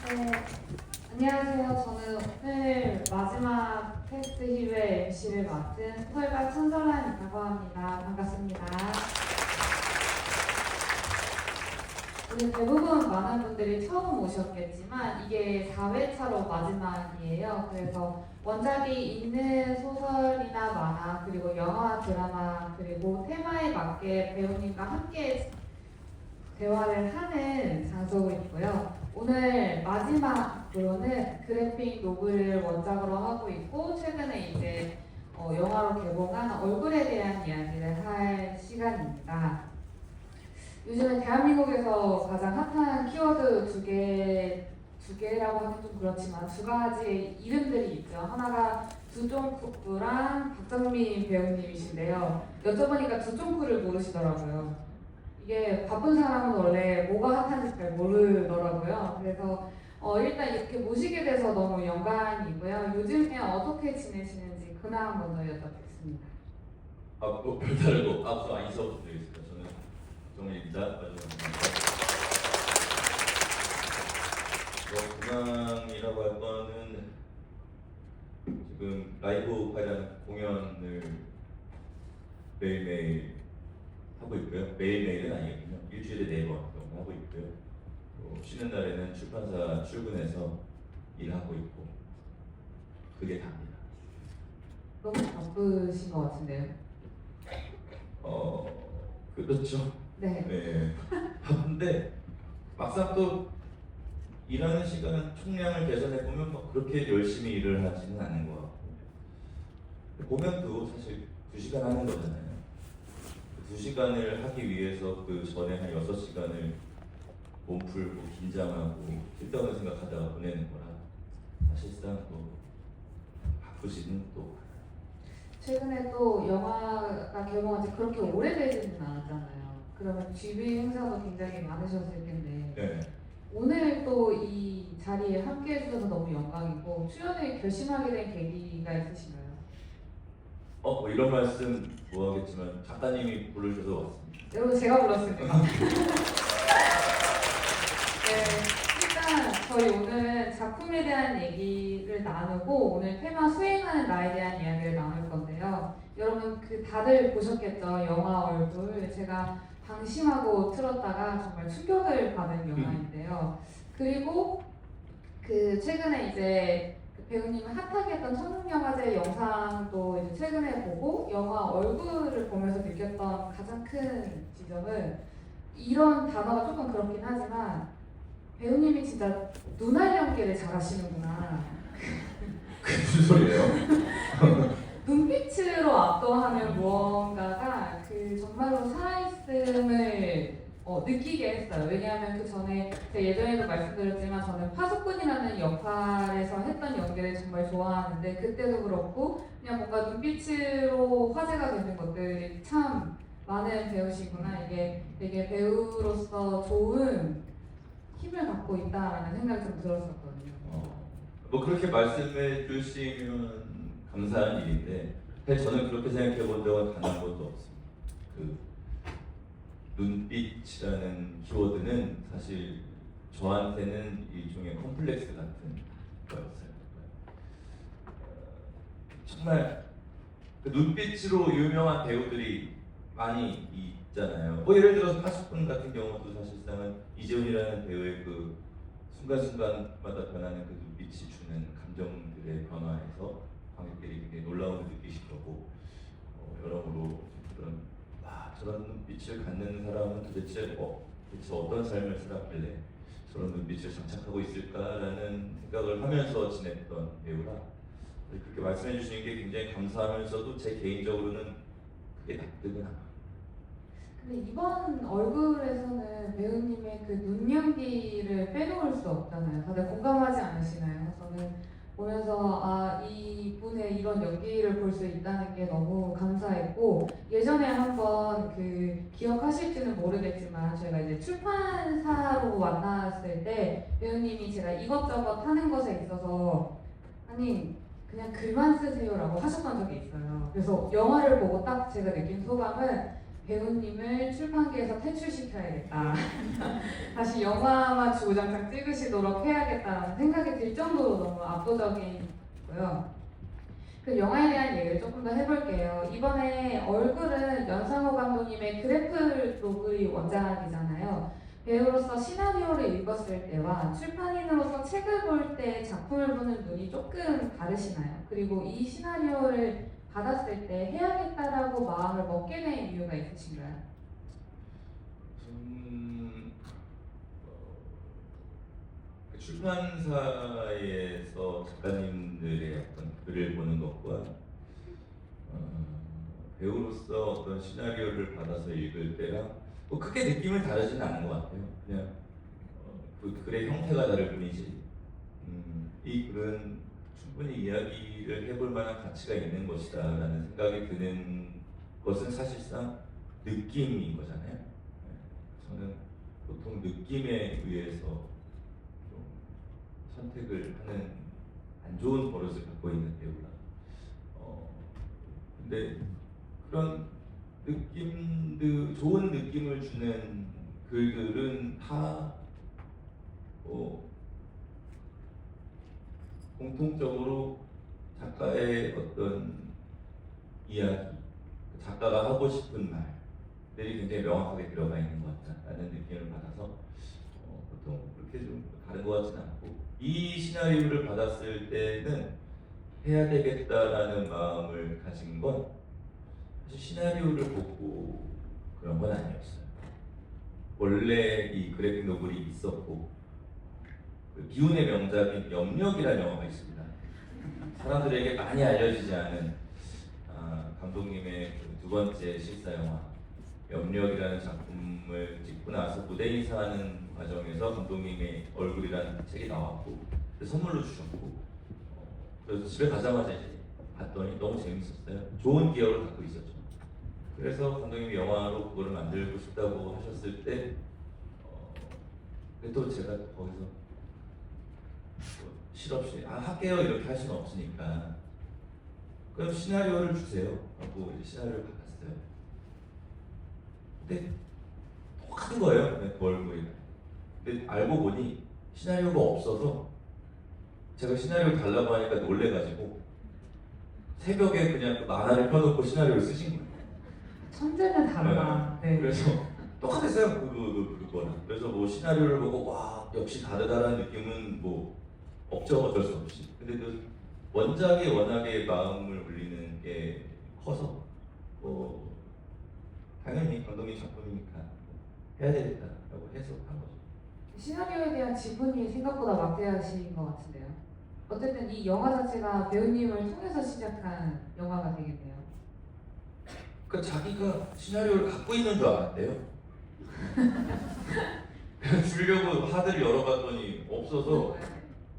네, 안녕하세요. 저는 오늘 마지막 테스트 힐의 MC를 맡은 소설가 천설란이라고 합니다. 반갑습니다. 오늘 대부분 많은 분들이 처음 오셨겠지만 이게 4회차로 마지막이에요. 그래서 원작이 있는 소설이나 만화, 그리고 영화, 드라마, 그리고 테마에 맞게 배우님과 함께 대화를 하는 장소이고요. 오늘 마지막으로는 그래픽 노블을 원작으로 하고 있고 최근에 이제 영화로 개봉한 얼굴에 대한 이야기를 할 시간입니다. 요즘에 대한민국에서 가장 핫한 키워드 두 개라고 하긴 좀 그렇지만 두 가지 이름들이 있죠. 하나가 두종쿠랑 박정민 배우님이신데요. 여쭤보니까 두종쿠를 모르시더라고요. 이게 바쁜 사람은 원래 뭐가 핫한지 잘 모르더라고요. 그래서 일단 이렇게 모시게 돼서 너무 영광이고요. 요즘에 어떻게 지내시는지 근황 먼저 여쭤보겠습니다. 별다르고 우선 인사부터 드리겠습니다. 저는 정일입니다. 근황이라고 할 거는 지금 라이브 관련 공연을 매일매일 하고 있고요. 매일매일은 아니거든요. 일주일에 4번 정도 하고 있고요. 쉬는 날에는 출판사 출근해서 일하고 있고 그게 답니다. 너무 바쁘신 것 같은데요. 그렇죠. 네. 네. 바쁜데 막상 또 일하는 시간 총량을 계산해 보면 뭐 그렇게 열심히 일을 하지는 않은 것 같고 보면 그거 사실 2시간 하는 거잖아요. 2시간을 하기 위해서 그 전에 한 6시간을 몸 풀고 긴장하고 쓸데없는 생각하다가 보내는 거라 사실상 또 바쁘지는 또 최근에 또 영화가 개봉한 지 그렇게 오래되지는 않았잖아요. 그러면 GV 행사도 굉장히 많으셨을 텐데 네. 오늘 또 이 자리에 함께 해주셔서 너무 영광이고 출연을 결심하게 된 계기가 있으신가요? 뭐 이런 말씀 뭐 하겠지만 작가님이 부르셔서 왔습니다. 여러분 제가 불렀습니다. 네, 일단 저희 오늘 작품에 대한 얘기를 나누고 오늘 테마 수행하는 나에 대한 이야기를 나눌 건데요. 여러분 다들 보셨겠죠? 영화 얼굴. 제가 방심하고 틀었다가 정말 충격을 받은 영화인데요. 그리고 최근에 이제 배우님이 핫하게 했던 청룡영화제 영상도 이제 최근에 보고 영화 얼굴을 보면서 느꼈던 가장 큰 지점은 이런 단어가 조금 그렇긴 하지만 배우님이 진짜 눈알 연기를 잘하시는구나. 그게 무슨 소리예요? 눈빛으로 압도하는 무언가가 정말로 살아있음을 느끼게 했어요. 왜냐하면 그 전에 제가 예전에도 말씀드렸지만 저는 파수꾼이라는 역할에서 했던 연기를 정말 좋아하는데 그때도 그렇고 그냥 뭔가 눈빛으로 화제가 되는 것들이 참 많은 배우시구나. 이게 되게 배우로서 좋은 힘을 갖고 있다라는 생각이 좀 들었었거든요. 뭐 그렇게 말씀해 주시면 감사한 일인데 사실 저는 그렇게 생각해 본 적은 단 한 번도 없습니다. 눈빛이라는 키워드는 사실 저한테는 일종의 컴플렉스 같은 거였어요. 정말 그 눈빛으로 유명한 배우들이 많이 있잖아요. 뭐 예를 들어서 파수꾼 같은 경우도 사실상은 이재훈이라는 배우의 그 순간순간마다 변하는 그 눈빛이 주는 감정들의 변화에서 관객들이 굉장히 놀라움을 느끼실 거고 여러모로 그런 저런 눈빛을 갖는 사람은 도대체 어떤 삶을 살았길래 저런 눈빛을 장착하고 있을까라는 생각을 하면서 지냈던 배우라 그렇게 말씀해 주시는 게 굉장히 감사하면서도 제 개인적으로는 그게 납득은 안 가요. 근데 이번 얼굴에서는 배우님의 그 눈 연기를 빼놓을 수 없잖아요. 다들 공감하지 않으시나요? 저는 보면서 이분의 이런 연기를 볼 수 있다는 게 너무 감사했고 예전에 한번 기억하실지는 모르겠지만 저희가 이제 출판사로 만났을 때 배우님이 제가 이것저것 하는 것에 있어서 아니 그냥 글만 쓰세요라고 하셨던 적이 있어요. 그래서 영화를 보고 딱 제가 느낀 소감은 배우님을 출판계에서 퇴출시켜야겠다 다시 영화만 주구장창 찍으시도록 해야겠다는 생각이 들 정도로 너무 압도적인 거고요. 그 영화에 대한 얘기를 조금 더 해볼게요. 이번에 얼굴은 연상호 감독님의 그래플 노블이 원작이잖아요. 배우로서 시나리오를 읽었을 때와 출판인으로서 책을 볼 때 작품을 보는 눈이 조금 다르시나요? 그리고 이 시나리오를 받았을 때 해야겠다라고 마음을 먹게 된 이유가 있으신가요? 저는 출판사에서 작가님들의 어떤 글을 보는 것과 배우로서 어떤 시나리오를 받아서 읽을 때랑 뭐 크게 느낌을 다르지는 않은 것 같아요. 그냥 그 글의 형태가 다를 뿐이지. 이 글은 충분히 이야기를 해볼 만한 가치가 있는 것이다라는 생각이 드는 것은 사실상 느낌인 거잖아요. 저는 보통 느낌에 의해서 좀 선택을 하는 안 좋은 버릇을 갖고 있는 배우라. 근데 그런 느낌들, 좋은 느낌을 주는 글들은 다 공통적으로 작가의 어떤 이야기, 작가가 하고 싶은 말들이 굉장히 명확하게 들어가 있는 것 같다라는 느낌을 받아서 보통 그렇게 좀 다른 것 같지는 않고, 이 시나리오를 받았을 때는 해야 되겠다라는 마음을 가진 건 사실 시나리오를 보고 그런 건 아니었어요. 원래 이 그래픽 노블이 있었고, 그 기훈의 명작인 염력이라는 영화가 있습니다. 사람들에게 많이 알려지지 않은 감독님의 그 두 번째 실사 영화 염력이라는 작품을 찍고 나서 무대 인사하는 과정에서 감독님의 얼굴이라는 책이 나왔고 선물로 주셨고, 그래서 집에 가자마자 이제 봤더니 너무 재밌었어요. 좋은 기억을 갖고 있었죠. 그래서 감독님이 영화로 그거를 만들고 싶다고 하셨을 때 또 제가 거기서 실없이 할게요 이렇게 할 수는 없으니까 그럼 시나리오를 주세요 하고 이제 시나리오를 받았어요. 근데 똑같은 거예요. 그 얼굴이. 근데 알고 보니 시나리오가 없어서 제가 시나리오 달라고 하니까 놀래가지고 새벽에 그냥 그 만화를 펴놓고 시나리오를 쓰신 거예요. 천재는 다르다. 네. 그래서 똑같았어요. 그거는. 그래서 뭐 시나리오를 보고 와 역시 다르다라는 느낌은 뭐 없죠. 어쩔 수 없이. 근데 그 원작이 워낙에 마음을 울리는 게 커서 당연히 감독님 작품이니까 해야 되겠다라고 해서 한 거죠. 시나리오에 대한 지분이 생각보다 막대하신 것 같은데요. 어쨌든 이 영화 자체가 배우님을 통해서 시작한 영화가 되겠네요. 그러니까 자기가 시나리오를 갖고 있는 줄 알았대요. 주려고 하드를 열어봤더니 없어서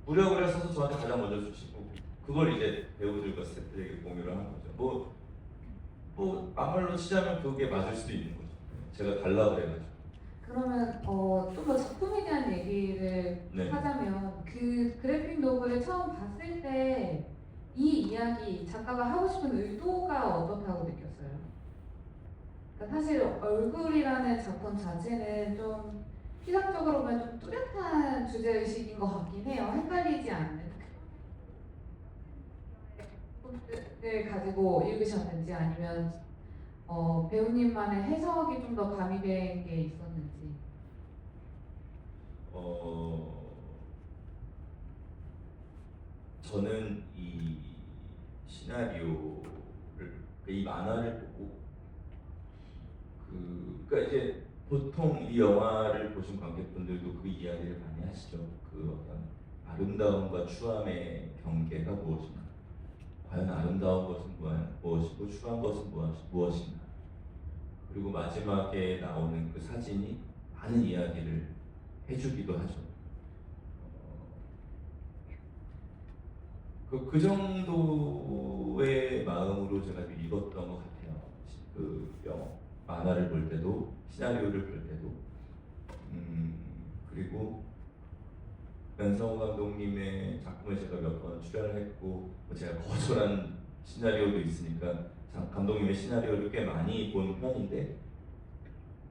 무력을 써서 저한테 가장 먼저 주시고, 그걸 이제 배우들과 스태프들에게 공유를 하는 거죠. 뭐 막말로 치자면 그게 맞을 수도 있는 거죠. 제가 달라고 그래가지고. 그러면 좀 더 작품에 대한 얘기를 네. 하자면 그 그래픽 노블을 처음 봤을 때 이 이야기 작가가 하고 싶은 의도가 어떻다고 느꼈어요? 그러니까 사실 얼굴이라는 작품 자체는 좀 시각적으로 보면 좀 뚜렷한 주제의식인 것 같긴 해요. 헷갈리지 않는 을 가지고 읽으셨는지 아니면 배우님만의 해석이 좀 더 가미된 게 있었는지. 저는 이 시나리오를, 이 만화를 보고 그러니까 이제 보통 이 영화를 보신 관객분들도 그 이야기를 많이 하시죠. 그 어떤 아름다움과 추함의 경계가 무엇인가? 과연 아름다운 것은 무엇이고 추한 것은 무엇인가? 그리고 마지막에 나오는 그 사진이 많은 이야기를 해주기도 하죠. 그 정도의 마음으로 제가 읽었던 것 같아요. 그 만화를 볼 때도, 시나리오를 볼 때도, 그리고 연상호 감독님의 작품을 제가 몇 번 출연을 했고, 제가 거절한 시나리오도 있으니까 감독님의 시나리오를 꽤 많이 본 편인데,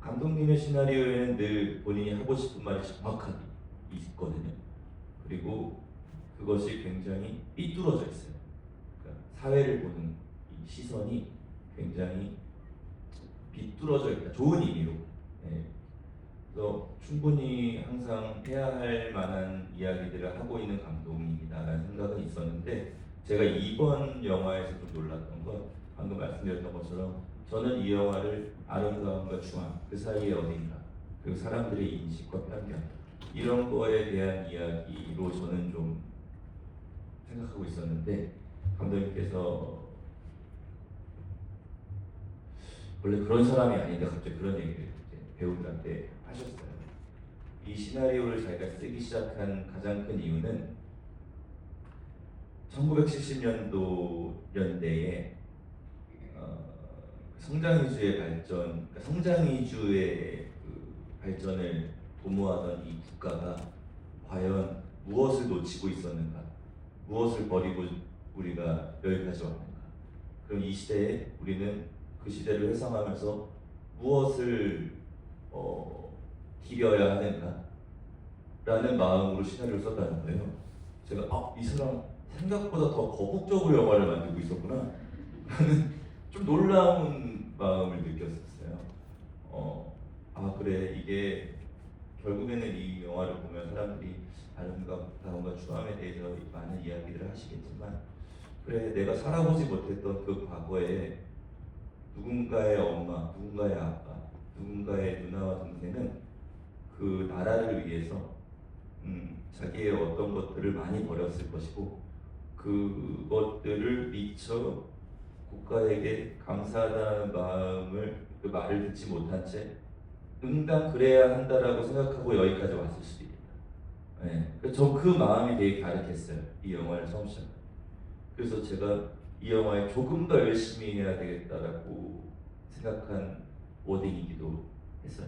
감독님의 시나리오에는 늘 본인이 하고 싶은 말이 정확하게 있거든요. 그리고 그것이 굉장히 삐뚤어져 있어요. 그러니까 사회를 보는 이 시선이 굉장히 비뚤어져 있다. 좋은 의미로. 예. 그래서 충분히 항상 해야 할 만한 이야기들을 하고 있는 감독님이다라는 생각은 있었는데, 제가 이번 영화에서 좀 놀랐던 건 방금 말씀드렸던 것처럼 저는 이 영화를 아름다움과 중앙 그 사이에 어딘가, 그리고 사람들의 인식과 편견 이런 거에 대한 이야기로 저는 좀 생각하고 있었는데, 감독님께서 원래 그런 사람이 아닌데 갑자기 그런 얘기를 이제 배우들한테 하셨어요. 이 시나리오를 자기가 쓰기 시작한 가장 큰 이유는 1970년대에 성장 위주의 발전, 그러니까 성장 위주의 그 발전을 도모하던 이 국가가 과연 무엇을 놓치고 있었는가, 무엇을 버리고 우리가 여기까지 왔는가. 그럼 이 시대에 우리는 그 시대를 회상하면서 무엇을 기려야 하는가 라는 마음으로 시나리오를 썼다는 거예요. 제가 이 사람 생각보다 더 거북적으로 영화를 만들고 있었구나 라는 좀 놀라운 마음을 느꼈었어요. 그래, 이게 결국에는 이 영화를 보면 사람들이 아름다움과 추함에 대해서 많은 이야기들을 하시겠지만, 그래, 내가 살아보지 못했던 그 과거에 누군가의 엄마, 누군가의 아빠, 누군가의 누나와 동생은 그 나라를 위해서 자기의 어떤 것들을 많이 버렸을 것이고, 그것들을 미처 국가에게 감사하다는 마음을, 그 말을 듣지 못한 채 응당 그래야 한다라고 생각하고 여기까지 왔을 수도 있다. 네. 저 그 마음이 되게 가득했어요. 이 영화를 처음 시작할 때. 그래서 제가 이 영화에 조금 더 열심히 해야 되겠다라고 생각한 워딩이기도 했어요.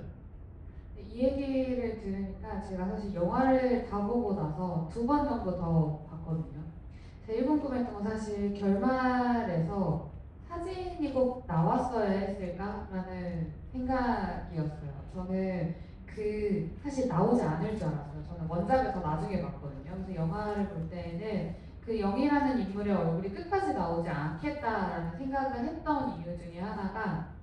이 얘기를 들으니까 제가 사실 영화를 다 보고 나서 2번 정도 더 봤거든요. 제일 궁금했던 건 사실 결말에서 사진이 꼭 나왔어야 했을까라는 생각이었어요. 저는 사실 나오지 않을 줄 알았어요. 저는 원작을 더 나중에 봤거든요. 그래서 영화를 볼 때에는 그 영희라는 인물의 얼굴이 끝까지 나오지 않겠다라는 생각을 했던 이유 중에 하나가,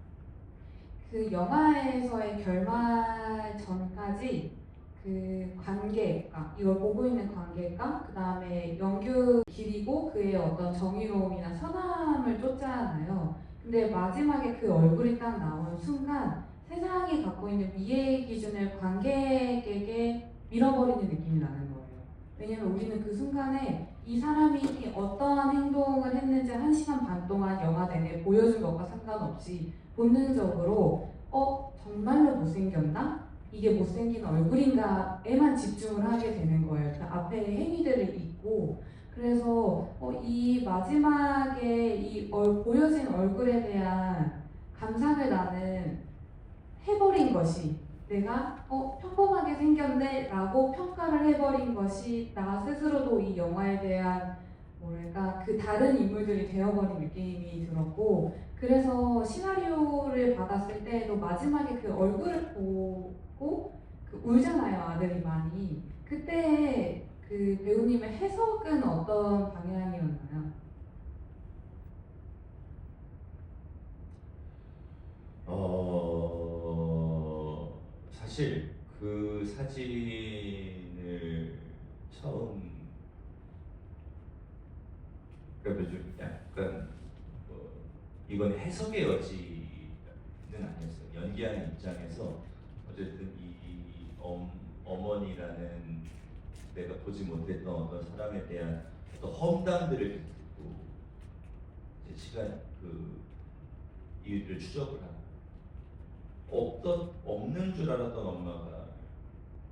그 영화에서의 결말 전까지 그 관객과, 이걸 보고 있는 관객과 그 다음에 영규 길이고 그의 어떤 정의로움이나 선함을 쫓잖아요. 근데 마지막에 그 얼굴이 딱 나온 순간 세상이 갖고 있는 미의 기준을 관객에게 밀어버리는 느낌이 나는 거예요. 왜냐면 우리는 그 순간에 이 사람이 어떠한 행동을 했는지 1시간 반 동안 영화 내내 보여준 것과 상관없이 본능적으로 정말로 못생겼나? 이게 못생긴 얼굴인가에만 집중을 하게 되는 거예요. 그 앞에 행위들을 잊고. 그래서 이 마지막에 이 보여진 얼굴에 대한 감상을 나는 해버린 것이, 내가 평범하게 생겼네 라고 평가를 해버린 것이 나 스스로도 이 영화에 대한 뭐랄까 그 다른 인물들이 되어버린 느낌이 들었고, 그래서 시나리오를 받았을 때도 마지막에 그 얼굴을 보고 그 울잖아요, 아들이 많이. 그때 그 배우님의 해석은 어떤 방향이었나요? 사실 그 사진을 처음, 그러니까 좀 약간 이건 해석의 여지는 아니었어요. 연기하는 입장에서 어쨌든 이 어머니라는 내가 보지 못했던 어떤 사람에 대한 어떤 험담들을 듣고 이제 시간 이유를 추적을 하고, 없는 줄 알았던 엄마가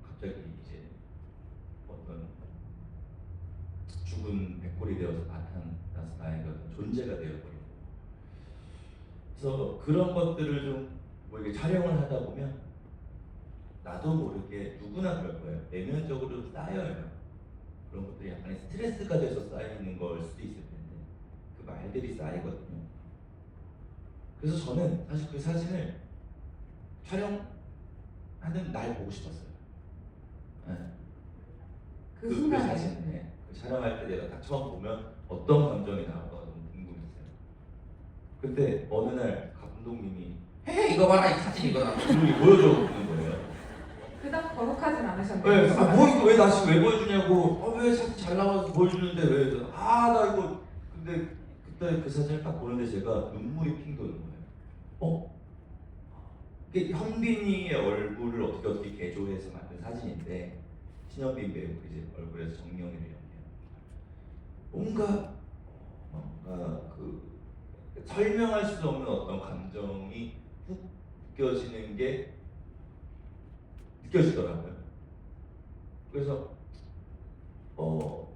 갑자기 이제 어떤 죽은 백골이 되어서 나타나서 나에게 어떤 존재가 되어버리고, 그래서 그런 것들을 좀 뭐 이렇게 촬영을 하다 보면 나도 모르게 누구나 그럴 거예요. 내면적으로 쌓여요. 그런 것들이 약간의 스트레스가 돼서 쌓이는 걸 수도 있을 텐데 그 말들이 쌓이거든요. 그래서 저는 사실 그 사진을 촬영하는 날 보고 싶었어요. 네. 그 그 순간에 사진, 네. 그 촬영할 때 내가 딱 처음 보면 어떤 감정이 나올까 너무 궁금했어요. 근데 어느 날 감독님이 헤 이거 봐라 이 사진 이거다 이렇게 보여주는 거예요. 그닥 거룩하진 않으셨네요. 네, 뭐 이거 왜 다시 왜 보여주냐고, 왜 사진 잘 나와서 보여주는데 왜? 나 이거 근데 그때 그 사진을 딱 보는데 제가 눈물이 핑 도는 거예요. 이게 현빈이의 얼굴을 어떻게 개조해서 만든 사진인데 신현빈 배우 이제 얼굴에서 정영이를 연기하는 뭔가 그 설명할 수 없는 어떤 감정이 훅 느껴지는 게 느껴지더라고요. 그래서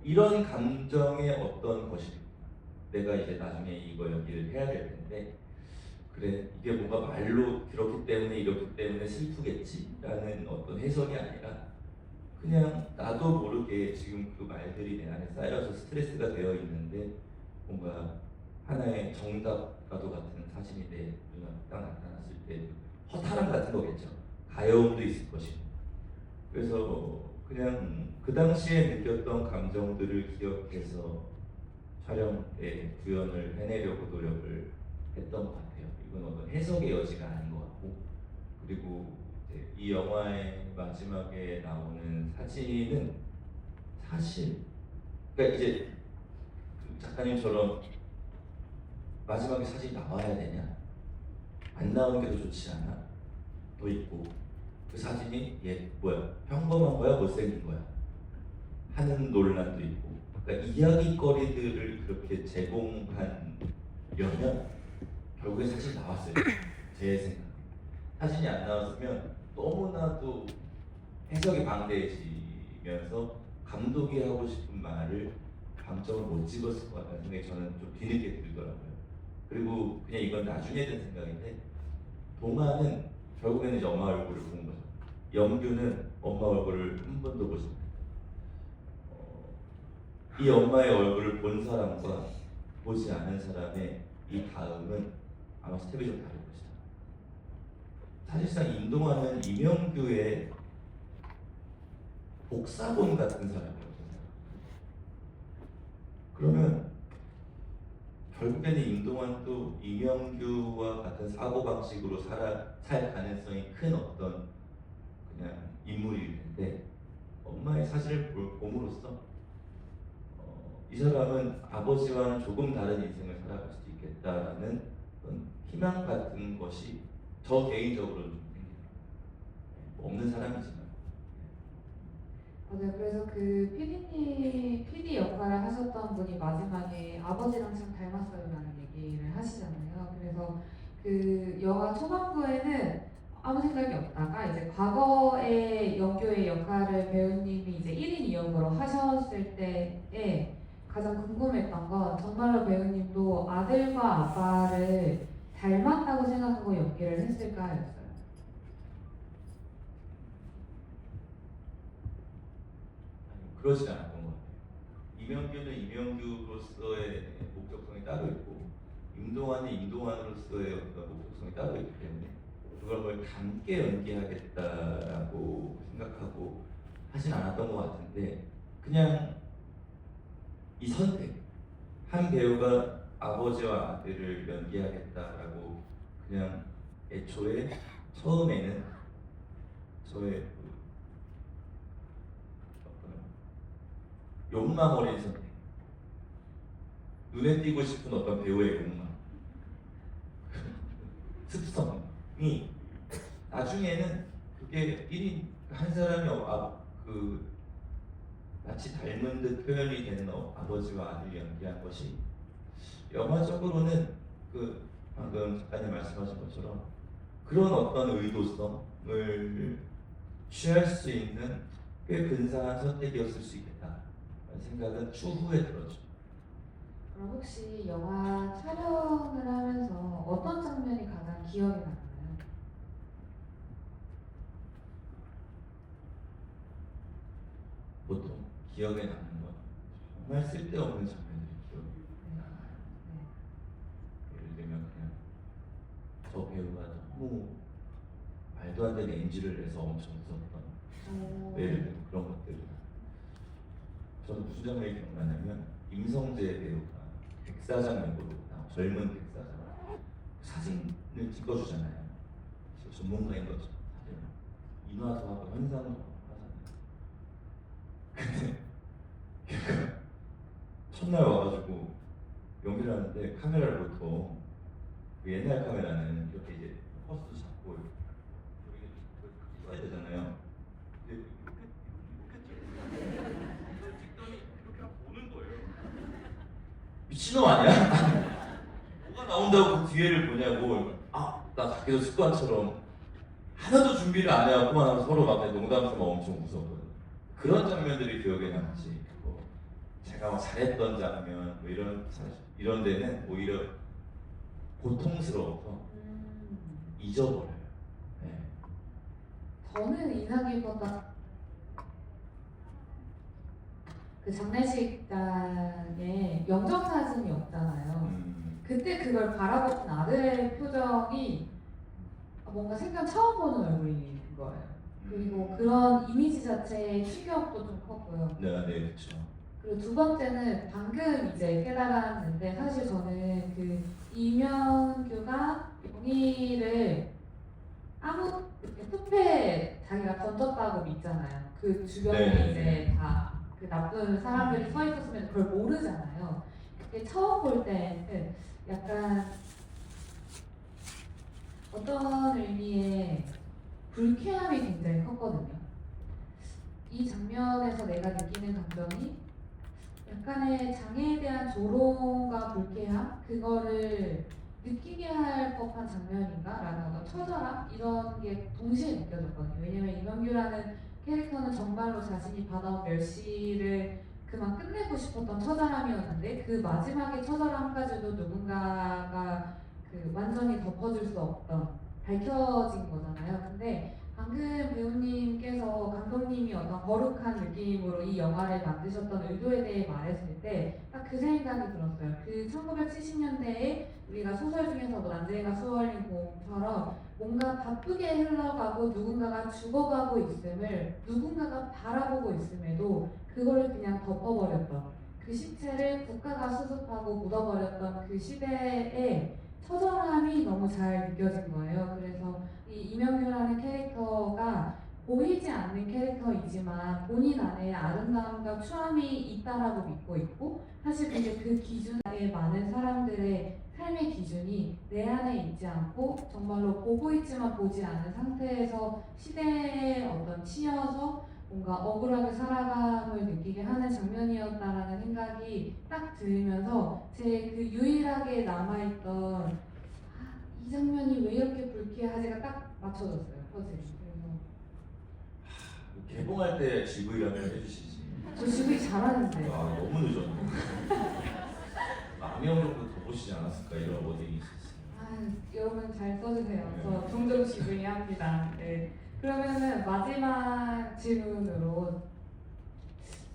이런 감정의 어떤 것이 내가 이제 나중에 이거 연기를 해야 될 텐데 그래 이게 뭔가 말로 그렇기 때문에 이렇기 때문에 슬프겠지라는 어떤 해석이 아니라 그냥 나도 모르게 지금 그 말들이 내 안에 쌓여서 스트레스가 되어 있는데 뭔가 하나의 정답과도 같은 사진이 내 눈앞에 딱 나타났을 때 허탈함 같은 거겠죠. 가여움도 있을 것이고. 그래서 그냥 그 당시에 느꼈던 감정들을 기억해서 촬영에 구현을 해내려고 노력을 했던 것 같아요. 이건 어떤 해석의 여지가 아닌 것 같고, 그리고 이제 이 영화의 마지막에 나오는 사진은 사실, 그러니까 이제 그 작가님처럼 마지막에 사진이 나와야 되냐, 안 나오는 게 더 좋지 않아? 또 있고, 그 사진이 평범한 거야, 못생긴 거야 하는 논란도 있고, 그러니까 이야기거리들을 그렇게 제공하려면 결국에 사실 나왔어요. 제 생각. 사진이 안 나왔으면 너무나도 해석이 방대해지면서 감독이 하고 싶은 말을 감정을 못 집었을 것 같다는 생각이 저는 좀 뒤늦게 들더라고요. 그리고 그냥 이건 나중에 든 생각인데 동화는 결국에는 이제 엄마 얼굴을 본 거죠. 영규는 엄마 얼굴을 한 번도 보지 못해요. 이 엄마의 얼굴을 본 사람과 보지 않은 사람의 이 다음은 아마 스텝이 좀 다를 것이다. 사실상 임동환은 이명규의 복사본 같은 사람이라고 생각합니다. 그러면 결국에는 임동환도 이명규와 같은 사고방식으로 살 가능성이 큰 어떤 그냥 인물일 텐데 엄마의 사진을 봄으로써 이 사람은 아버지와는 조금 다른 인생을 살아갈 수도 있겠다라는 어떤 희망 같은 것이 저 개인적으로는 좀 생깁니다. 없는 사람이지만. 맞아요. 그래서 그 PD 역할을 하셨던 분이 마지막에 아버지랑 참 닮았어요라는 얘기를 하시잖아요. 그래서 그 영화 초반부에는 아무 생각이 없다가 이제 과거의 영규의 역할을 배우님이 이제 1인 2역으로 하셨을 때에 가장 궁금했던 건 정말로 배우님도 아들과 아빠를 닮았다고 생각하고 연기를 했을까였어요. 그러지 않았던 것 같아요. 이명규는 이명규로서의 목적성이 따로 있고 임동환은 임동환으로서의 어떤 목적성이 따로 있기 때문에 그걸 함께 연기하겠다라고 생각하고 하진 않았던 것 같은데 그냥 이 선택 한 배우가 아버지와 아들을 연기하겠다라고 그냥 애초에 처음에는 저의 욕망 어린 선택, 눈에 띄고 싶은 어떤 배우의 욕망, 습성이 나중에는 그게 1인 한 사람이 마치 닮은 듯 표현이 되는 아버지와 아들이 연기한 것이 영화적으로는 그 방금 작가님 말씀하신 것처럼 그런 어떤 의도성을 취할 수 있는 꽤 근사한 선택이었을 수 있겠다 생각은 추후에 들었죠. 그럼 혹시 영화 촬영을 하면서 어떤 장면이 가장 기억에 남나요? 보통 기억에 남는 건 정말 쓸데없는 장면들이 기억에 남아요. 예를 들면 그냥 저 배우가 너무 말도 안 되는 NG를 해서 엄청 웃었던 오. 예를 들면 그런 것들. 저는 무슨 장면이 기억나냐면 임성재 배우가 백사장 연구로 젊은 백사장 사진을 찍어주잖아요. 그래서 전문가인 것처럼 사진을 인화도 하고 현상도 하고 하잖아요. 근데 걔가 첫날 와가지고 연기를 하는데 카메라를 보통 그 옛날 카메라는 이렇게 이제 포스도 잡고 이렇게 찍어야 되잖아요. 근데 미친놈 아니야? 뭐가 나온다고 그 뒤에를 보냐고. 나 자기도 습관처럼 하나도 준비를 안 해갖고만 서로 막 농담 삼아 엄청 웃었거든. 그런 장면들이 기억에 남지. 뭐 제가 막 잘했던 장면 뭐 이런 데는 오히려 고통스러워서 잊어버려요. 네. 저는 인상 깊었던 그 장례식장에 영정사진이 없잖아요. 그때 그걸 바라보는 아들의 표정이 뭔가 생전 처음 보는 얼굴인 거예요. 그리고 그런 이미지 자체의 충격도 좀 컸고요. 네, 그렇죠. 그리고 두 번째는 방금 이제 깨달았는데 사실 저는 그 이명규가 용의를 아무 이렇게 투표에 자기가 던졌다고 믿잖아요. 그 주변에 네. 이제 다 그 나쁜 사람들이 서 있었으면 그걸 모르잖아요. 그때 처음 볼 때는 약간 어떤 의미의 불쾌함이 굉장히 컸거든요. 이 장면에서 내가 느끼는 감정이 약간의 장애에 대한 조롱과 불쾌함? 그거를 느끼게 할 법한 장면인가? 라는 어떤 처절함? 이런 게 동시에 느껴졌거든요. 왜냐면 이명규라는 캐릭터는 정말로 자신이 받아온 멸시를 그만 끝내고 싶었던 처절함이었는데 그 마지막에 처절함까지도 누군가가 그 완전히 덮어줄 수 없던 밝혀진 거잖아요. 근데 방금 배우님께서 감독님이 어떤 거룩한 느낌으로 이 영화를 만드셨던 의도에 대해 말했을 때 딱 그 생각이 들었어요. 그 1970년대에 우리가 소설 중에서도 난쟁이가 수월린 공처럼 뭔가 바쁘게 흘러가고 누군가가 죽어가고 있음을 누군가가 바라보고 있음에도 그거를 그냥 덮어버렸던 그 시체를 국가가 수습하고 묻어버렸던 그 시대의 처절함이 너무 잘 느껴진 거예요. 그래서 이 이명규라는 캐릭터가 보이지 않는 캐릭터이지만 본인 안에 아름다움과 추함이 있다라고 믿고 있고 사실 근데 그 기준에 많은 사람들의 삶의 기준이 내 안에 있지 않고 정말로 보고 있지만 보지 않는 상태에서 시대에 어떤 치여서 뭔가 억울하게 살아감을 느끼게 하는 장면이었다라는 생각이 딱 들면서 제 그 유일하게 남아있던 이 장면이 왜 이렇게 불쾌하지가 딱 맞춰졌어요. 퍼즐이. 그래서 개봉할 때 GV라면 해주시지. 저 지금 잘하는데. 너무 늦었네. 만명 정도 더 보시지 않았을까 이런 어딩이 있었어요. 여러분 잘 써주세요. 네. 저 종종 GV 합니다. 네. 그러면은 마지막 질문으로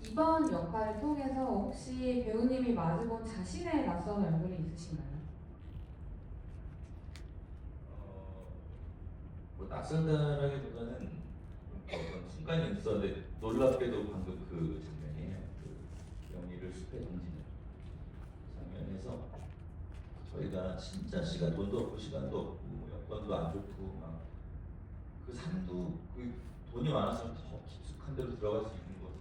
이번 역할을 통해서 혹시 배우님이 마주본 자신의 낯선 얼굴이 있으신가요? 뭐 낯설다라기보다는 어떤 순간이 있었는데 놀랍게도 방금 그 장면이에요. 그 영희를 숲에 던지는 장면에서 저희가 진짜 돈도 없고 시간도 없고 여건도 안 좋고 막 그 산도 그 돈이 많았으면 더 깊숙한 데로 들어갈 수 있는 것을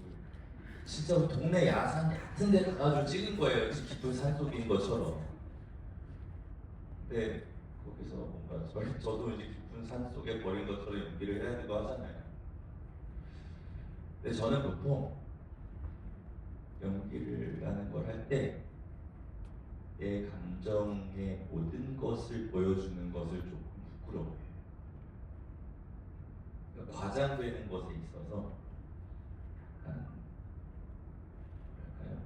진짜 동네 야산 같은 데 가가지고 찍은 거예요. 깊은 산 속인 것처럼. 근데 거기서 뭔가 저도 이제 깊은 산 속에 버린 것처럼 연기를 해야 되고 하잖아요. 근데 저는 보통 연기를 하는 걸 할 때 내 감정의 모든 것을 보여주는 것을 조금 부끄러워해요. 그러니까 과장되는 것에 있어서 약간 뭐랄까요?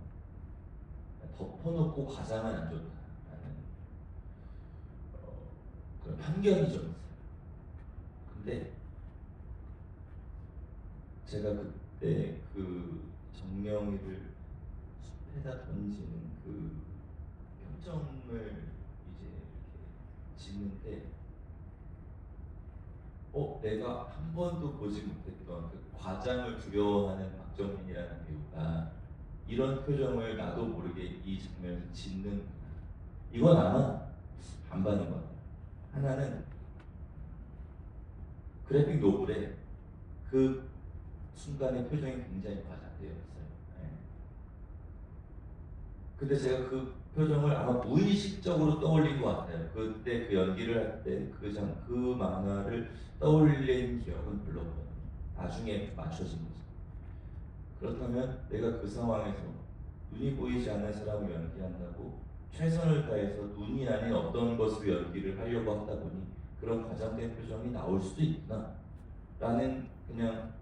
덮어놓고 과장은 안 좋다라는 그런 편견이 좀 있어요. 근데 제가 그때 그 정명이를 숲에다 던지는 그 표정을 이제 이렇게 짓는데 내가 한 번도 보지 못했던 그 과장을 두려워하는 박정민이라는 배우가 이런 표정을 나도 모르게 이 장면에서 짓는, 이건 아마 반반인 것 같아요. 하나는 그래픽 노블의 그 순간의 표정이 굉장히 과장되어 있어요. 네. 근데 제가 그 표정을 아마 무의식적으로 떠올린 것 같아요. 그때 그 연기를 할 때 그 만화를 떠올린 기억은 별로 없거든요. 나중에 맞춰진 거죠. 그렇다면 내가 그 상황에서 눈이 보이지 않는 사람을 연기한다고 최선을 다해서 눈이 아닌 어떤 것으로 연기를 하려고 하다 보니 그런 과장된 표정이 나올 수도 있구나 라는, 그냥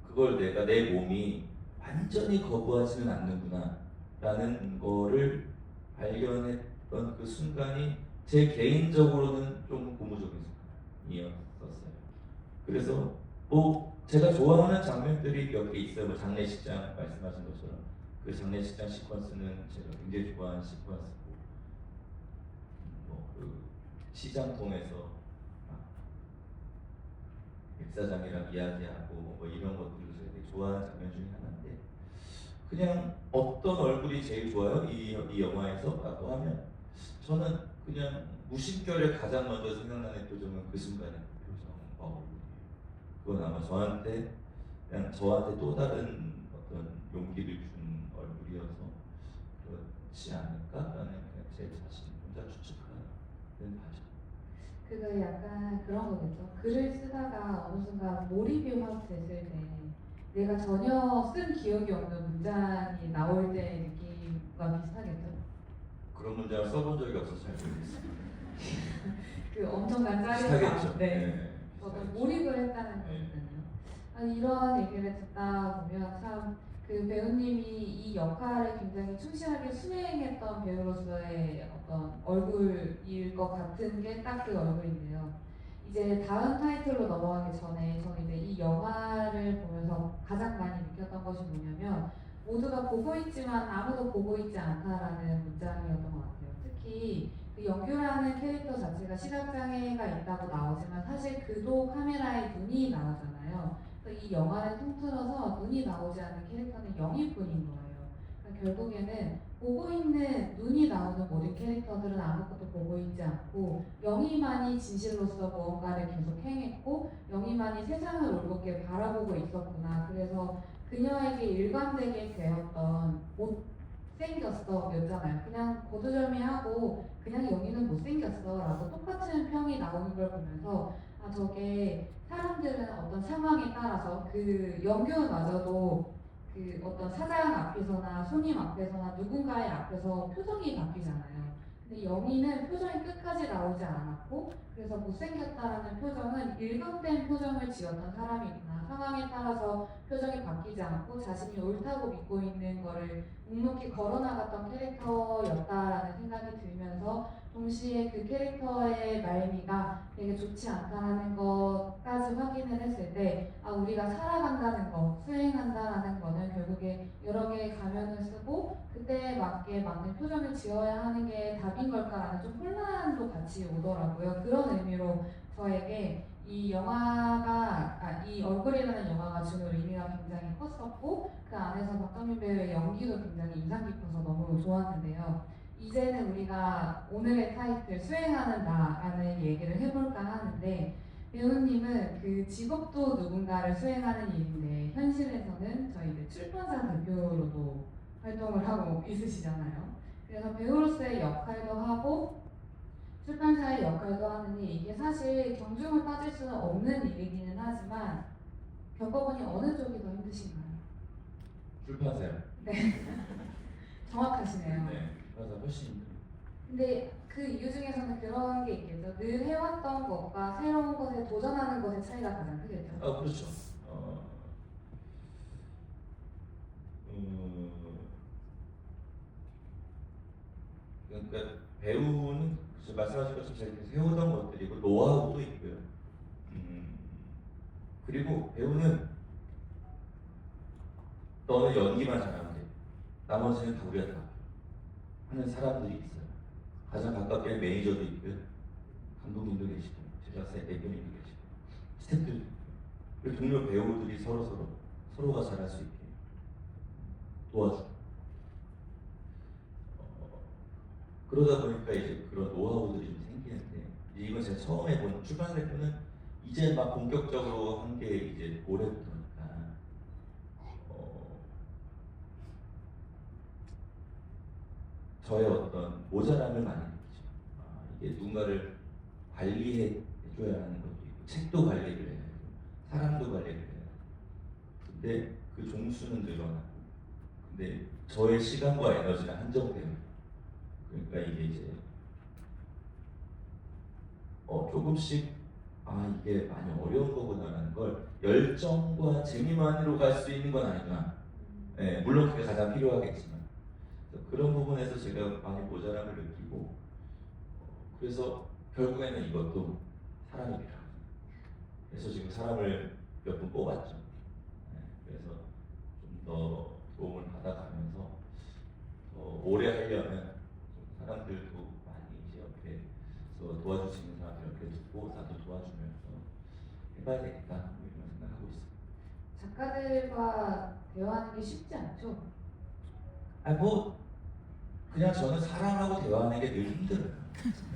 그걸 내가 내 몸이 완전히 거부하지는 않는구나 라는 거를 발견했던 그 순간이 제 개인적으로는 좀 고무적인 순간이었었어요. 그래서 제가 좋아하는 장면들이 몇 개 있어요. 장례식장 말씀하신 것처럼 그 장례식장 시퀀스는 제가 굉장히 좋아하는 시퀀스고, 그 시장통에서 백사장이랑 이야기하고 이런 것들을 제가 되게 좋아하는 장면 중에 하나인데, 그냥 어떤 얼굴이 제일 좋아요? 이 영화에서? 라고 하면 저는 그냥 무심결에 가장 먼저 생각나는 표정은 그 순간의 표정과 얼굴이에요. 그건 아마 저한테 또 다른 어떤 용기를 준 얼굴이어서 그렇지 않을까라는, 그냥 제 자신 혼자 추측하는 바죠. 그거 약간 그런 거겠죠. 글을 쓰다가 어느 순간 몰입이 확 됐을 때 내가 전혀 쓴 기억이 없는 문장이 나올 때의 느낌과 비슷하겠죠. 그런 문장을 써본 적이 없어서 잘 모르겠어요. 그 엄청난 비슷하겠죠. 짜릿함. 네. 저도 몰입을 했다는 거니까요. 이런 얘기를 듣다 보면 참 그 배우님이 이 역할을 굉장히 충실하게 수행했던 배우로서의 어떤 얼굴일 것 같은 게 딱 그 얼굴인데요. 이제 다음 타이틀로 넘어가기 전에 저는 이제 이 영화를 보면서 가장 많이 느꼈던 것이 뭐냐면, 모두가 보고 있지만 아무도 보고 있지 않다라는 문장이었던 것 같아요. 특히 그 영규라는 캐릭터 자체가 시각장애가 있다고 나오지만 사실 그도 카메라에 눈이 나오잖아요. 그래서 이 영화를 통틀어서 눈이 나오지 않는 캐릭터는 영희뿐인 거예요. 그러니까 결국에는 보고 있는 눈이 나오는 모든 캐릭터들은 아무것도 보고 있지 않고 영희만이 진실로서 무언가를 계속 행했고 영희만이 세상을 올곧게 바라보고 있었구나. 그래서 그녀에게 일관되게 되었던 못생겼어 였잖아요. 그냥 거두절미하고 그냥 영희는 못생겼어 라고 똑같은 평이 나오는 걸 보면서 저게 사람들은 어떤 상황에 따라서 그 영규마저도 그 어떤 사장 앞에서나 손님 앞에서나 누군가의 앞에서 표정이 바뀌잖아요. 근데 영희는 표정이 끝까지 나오지 않았고, 그래서 못생겼다라는 표정은 일관된 표정을 지었던 사람이구나. 상황에 따라서 표정이 바뀌지 않고 자신이 옳다고 믿고 있는 거를 묵묵히 걸어나갔던 캐릭터였다라는 생각이 들면서 동시에 그 캐릭터의 말미가 되게 좋지 않다라는 것까지 확인을 했을 때 우리가 살아간다는 거, 수행한다라는 거는 결국에 여러 개의 가면을 쓰고 그때에 맞게 맞는 표정을 지어야 하는 게 답인 걸까라는 좀 혼란도 같이 오더라고요. 그런 의미로 저에게 이 영화가, 이 얼굴이라는 영화가 주는 의미가 굉장히 컸었고 그 안에서 박정민 배우의 연기도 굉장히 인상 깊어서 너무 좋았는데요. 이제는 우리가 오늘의 타이틀 수행하는 나라는 얘기를 해볼까 하는데, 배우님은 그 직업도 누군가를 수행하는 일인데 현실에서는 저희 이제 출판사 대표로도 활동을 하고 있으시잖아요. 그래서 배우로서의 역할도 하고 출판사의 역할도 하느니 이게 사실 경중을 따질 수는 없는 일이기는 하지만 겪어보니 어느 쪽이 더 힘드신가요? 출판사요. 네. 정확하시네요. 네, 출판사 훨씬. 근데 그 이유 중에서는 그런 게 있겠죠. 늘 해왔던 것과 새로운 것에 도전하는 것의 차이가 가장 크겠죠. 그렇죠. 그러니까 배우는 말씀하신 것처럼 제가 계속 해오던 것들이고 노하우도 있고요. 그리고 배우는 너는 연기만 잘하면 돼. 나머지는 다 우리가 다 하는 사람들이 있어요. 가장 가깝게 매니저도 있고요. 감독님도 계시고 제작사의 대표님도 계시고 스태프들, 그리고 동료 배우들이 서로가 잘할 수 있게 도와주고 그러다 보니까 이제 그런 노하우들이 좀 생기는데 이건 제가 처음 해본 출판 대표는 이제 막 본격적으로 한 게 이제 올해부터니까 저의 어떤 모자람을 많이 느끼죠. 이게 누군가를 관리해 줘야 하는 것도 있고 책도 관리를 해야 되고 사람도 관리를 해야 되고 근데 그 종수는 늘어나고 근데 저의 시간과 에너지는 한정돼요. 그러니까 이게 이제 조금씩 이게 많이 어려운 거구나라는 걸 열정과 재미만으로 갈 수 있는 건 아니구나. 예, 물론 그게 가장 필요하겠지만 그런 부분에서 제가 많이 모자람을 느끼고 그래서 결국에는 이것도 사람이 필요합니다. 그래서 지금 사람을 몇 분 뽑았죠. 예, 그래서 좀 더 도움을 받아가면서 더 오래 하려면 좀 사람들도 많이 이제 옆에서 도와줄 수 있는 사람들 옆에 두고 나도 도와주면서 해봐야 되겠다 이런 생각하고 있습니다. 작가들과 대화하는 게 쉽지 않죠? 뭐 그냥 저는 사람하고 대화하는 게 늘 힘들어요.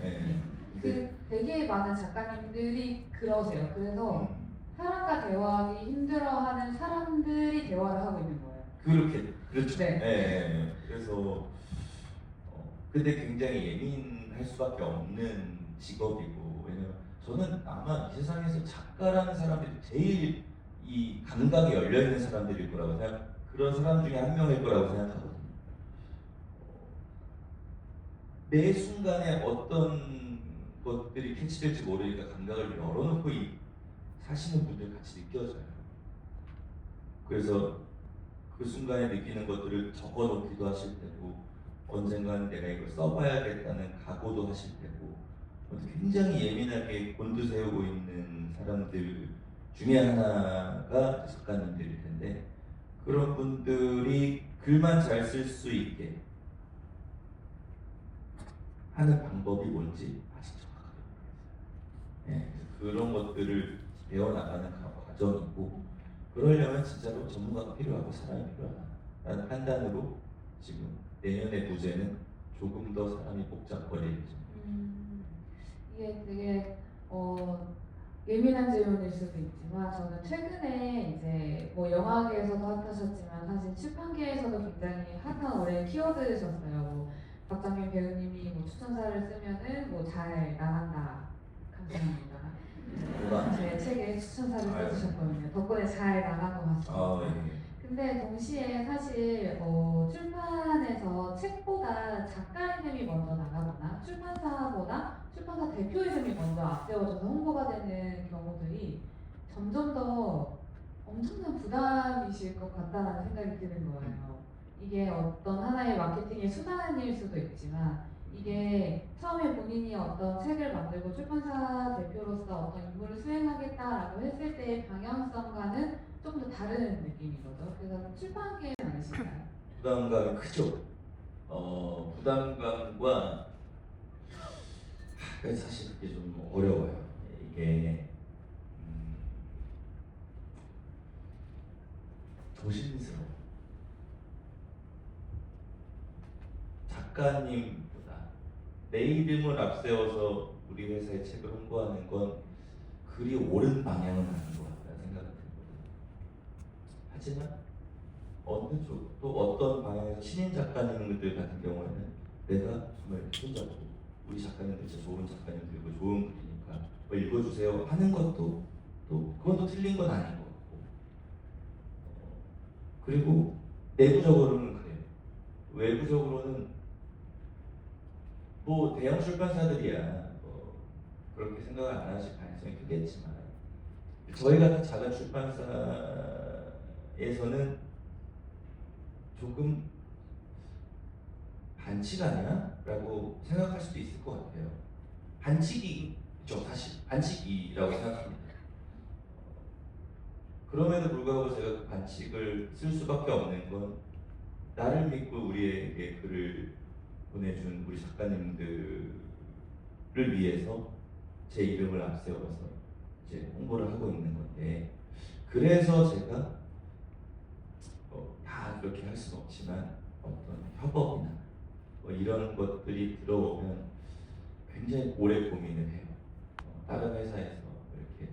예. 근데 되게 많은 작가님들이 그러세요. 그래서 음, 사람과 대화하기 힘들어하는 사람들이 대화를 하고 있는 거예요. 그렇죠. 네. 예. 그래서 근데 굉장히 예민할 수밖에 없는 직업이고 왜냐면 저는 아마 이 세상에서 작가라는 사람들이 제일 이 감각이 열려 있는 사람들일 거라고 그런 사람 중에 한 명일 거라고 생각하거든요. 매 순간에 어떤 것들이 캐치될지 모르니까 감각을 열어놓고 사시는 분들 같이 느껴져요. 그래서 그 순간에 느끼는 것들을 적어놓기도 하실 테고 언젠가는 내가 이걸 써봐야겠다는 각오도 하실 테고 굉장히 예민하게 곤두세우고 있는 사람들 중에 하나가 작가님들일 텐데 그런 분들이 글만 잘 쓸 수 있게 하는 방법이 뭔지 아직 정확하게 모르겠어요. 예, 그런 것들을 배워나가는 과정이고 그러려면 진짜로 전문가가 필요하고 사람이 필요하다라는 판단으로 지금 내년의 부제는 조금 더 사람이 복잡거리죠. 이게 되게 예민한 질문일 수도 있지만 저는 최근에 이제 뭐 영화계에서도 핫하셨지만 사실 출판계에서도 굉장히 핫한 올해 키워드셨어요. 뭐 박정민 배우님이 뭐 추천사를 쓰면은 뭐 잘 나간다. 감사합니다. 제 책에 추천사를 써주셨거든요. 덕분에 잘 나간 것 같습니다. 예. 근데 동시에 사실 출판에서 책보다 작가 이름이 먼저 나가거나 출판사보다 출판사 대표 이름이 먼저 앞세워져서 홍보가 되는 경우들이 점점 더 엄청난 부담이실 것 같다는 생각이 드는 거예요. 이게 어떤 하나의 마케팅의 수단일 수도 있지만 이게 처음에 본인이 어떤 책을 만들고 출판사 대표로서 어떤 임무를 수행하겠다라고 했을 때의 방향성과는 조금 더 다른 느낌인 거죠. 그래서 출판계는 아니실까요? 부담감이 크죠. 부담감과 사실 그게 좀 어려워요. 이게 조심스러워. 작가님보다 내 이름을 앞세워서 우리 회사의 책을 홍보하는 건 그리 옳은 방향은 아닌 것 같다는 생각이 들거든요. 하지만 어느 쪽, 또 어떤 방향에서 신인 작가님들 같은 경우에는 내가 정말 손잡고 우리 작가님들 진짜 좋은 작가님들이고 좋은 글이니까 읽어주세요 하는 것도 또 그건 또 틀린 건 아닌 것 같고 그리고 내부적으로는 그래요. 외부적으로는 뭐 대형 출판사들이야 그렇게 생각을 안 하실 가능성이 크겠지만 저희 같은 작은 출판사에서는 조금 반칙 아니야? 라고 생각할 수도 있을 것 같아요. 반칙이죠, 사실. 반칙이라고 생각합니다. 그럼에도 불구하고 제가 그 반칙을 쓸 수밖에 없는 건 나를 믿고 우리에게 글을 보내준 우리 작가님들을 위해서 제 이름을 앞세워서 이제 홍보를 하고 있는 건데, 그래서 제가 다 그렇게 할 수는 없지만 어떤 협업이나 이런 것들이 들어오면 굉장히 오래 고민을 해요. 다른 회사에서 이렇게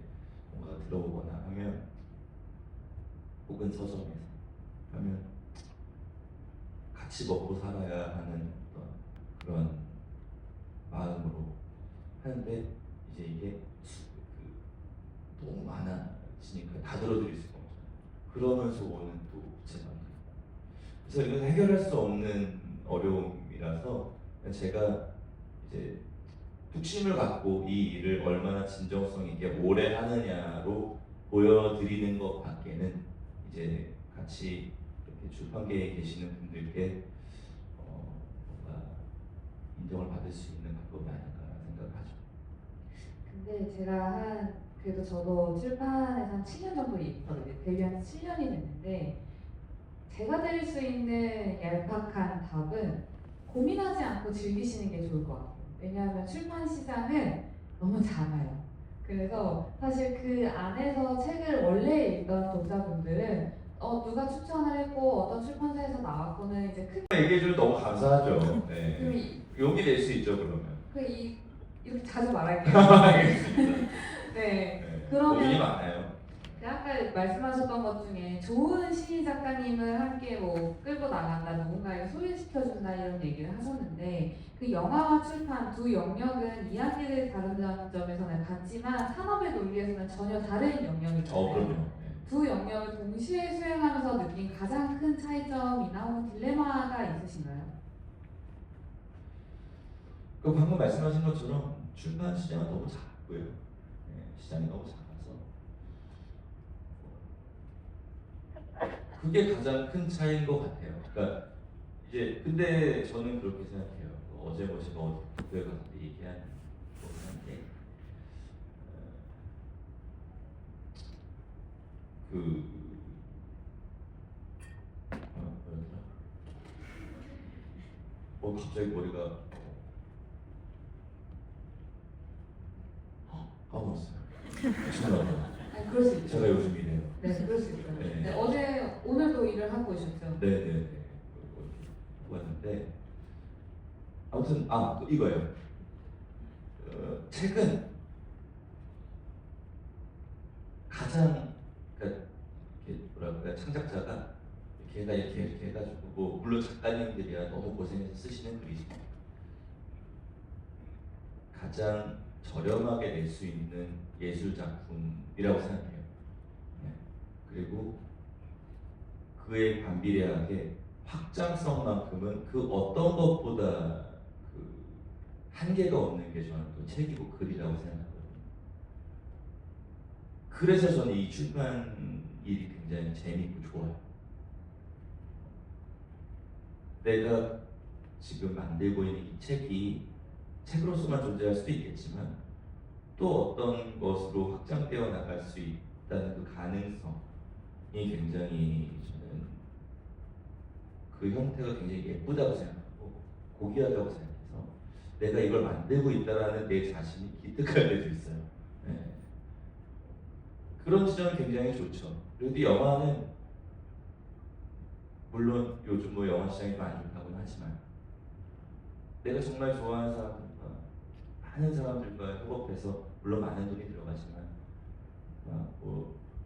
뭔가 들어오거나 하면, 혹은 서점에서 하면 같이 먹고 살아야 하는 어떤 그런 마음으로 하는데, 이제 이게 너무 많아지니까 다 들어드릴 수가 없어요. 그러면서 오는 또 부채감들. 그래서 이건 해결할 수 없는 어려움이라서 제가 이제 뚝심을 갖고 이 일을 얼마나 진정성 있게 오래 하느냐로 보여드리는 것 밖에는, 이제 같이 이렇게 출판계에 계시는 분들께 뭔가 인정을 받을 수 있는 방법이 아닌가 생각을 하죠. 근데 제가 그래도 저도 출판에서 한 7년 정도 있거든요. 데뷔한 지 7년이 됐는데 제가 드릴 수 있는 얄팍한 답은 고민하지 않고 즐기시는 게 좋을 것 같아요. 왜냐하면 출판 시장은 너무 작아요. 그래서 사실 그 안에서 책을 원래 읽던 독자분들은 누가 추천을 했고 어떤 출판사에서 나왔고는 이제 큰 얘기해주면 너무 감사하죠. 그럼 네. 용기 낼 수 있죠, 그러면. 이렇게 자주 말할게요. 알겠습니다. 네. 네. 그러면 고민이 많아요. 아까 말씀하셨던 것 중에 좋은 시인 작가님을 함께 끌고 나간다, 누군가에게 소개시켜준다 이런 얘기를 하셨는데, 그 영화와 출판 두 영역은 이야기를 다룬다는 점에서는 같지만 산업의 논리에서는 전혀 다른 영역이잖아요. 그럼요. 네. 두 영역을 동시에 수행하면서 느낀 가장 큰 차이점이나 혹은 딜레마가 있으신가요? 방금 말씀하신 것처럼 출판 시장은 너무 작고요. 네, 시장이 너무 작아서 그게 가장 큰 차이인 것 같아요. 그러니까 이제 근데 저는 그렇게 생각해요. 어제 제가 교회 가서 얘기한 거긴 한데, 뭐였더라? 갑자기 머리가 까먹었어요. 죄송합니다. 아니, 그럴 수 있죠. 제가 요즘 이래요. 네, 그럴 수 있어요. 네. 네, 오늘도 일을 하고 오셨죠? 네네네. 하고 왔는데, 아무튼 또 이거예요. 책은 가장, 그러니까 이렇게 뭐랄까, 창작자가 걔가 이렇게 해가지고, 물론 작가님들이야 너무 고생해서 쓰시는 글이지만 가장 저렴하게 낼 수 있는 예술 작품이라고 생각해요. 네. 그리고 그에 반비례하게 확장성만큼은 그 어떤 것보다 그 한계가 없는 게 저는 또 책이고 글이라고 생각하거든요. 그래서 저는 이 출판 일이 굉장히 재밌고 좋아요. 내가 지금 만들고 있는 이 책이 책으로서만 존재할 수도 있겠지만 또 어떤 것으로 확장되어 나갈 수 있다는 그 가능성이 굉장히, 저는 그 형태가 굉장히 예쁘다고 생각하고 고귀하다고 생각해서 내가 이걸 만들고 있다라는 내 자신이 기특할 때도 있어요. 네. 그런 지점이 굉장히 좋죠. 그리고 영화는 물론 요즘 영화 시장이 좀 안 좋다고는 하지만 내가 정말 좋아하는 사람들과 많은 사람들과 협업해서, 물론 많은 돈이 들어가지만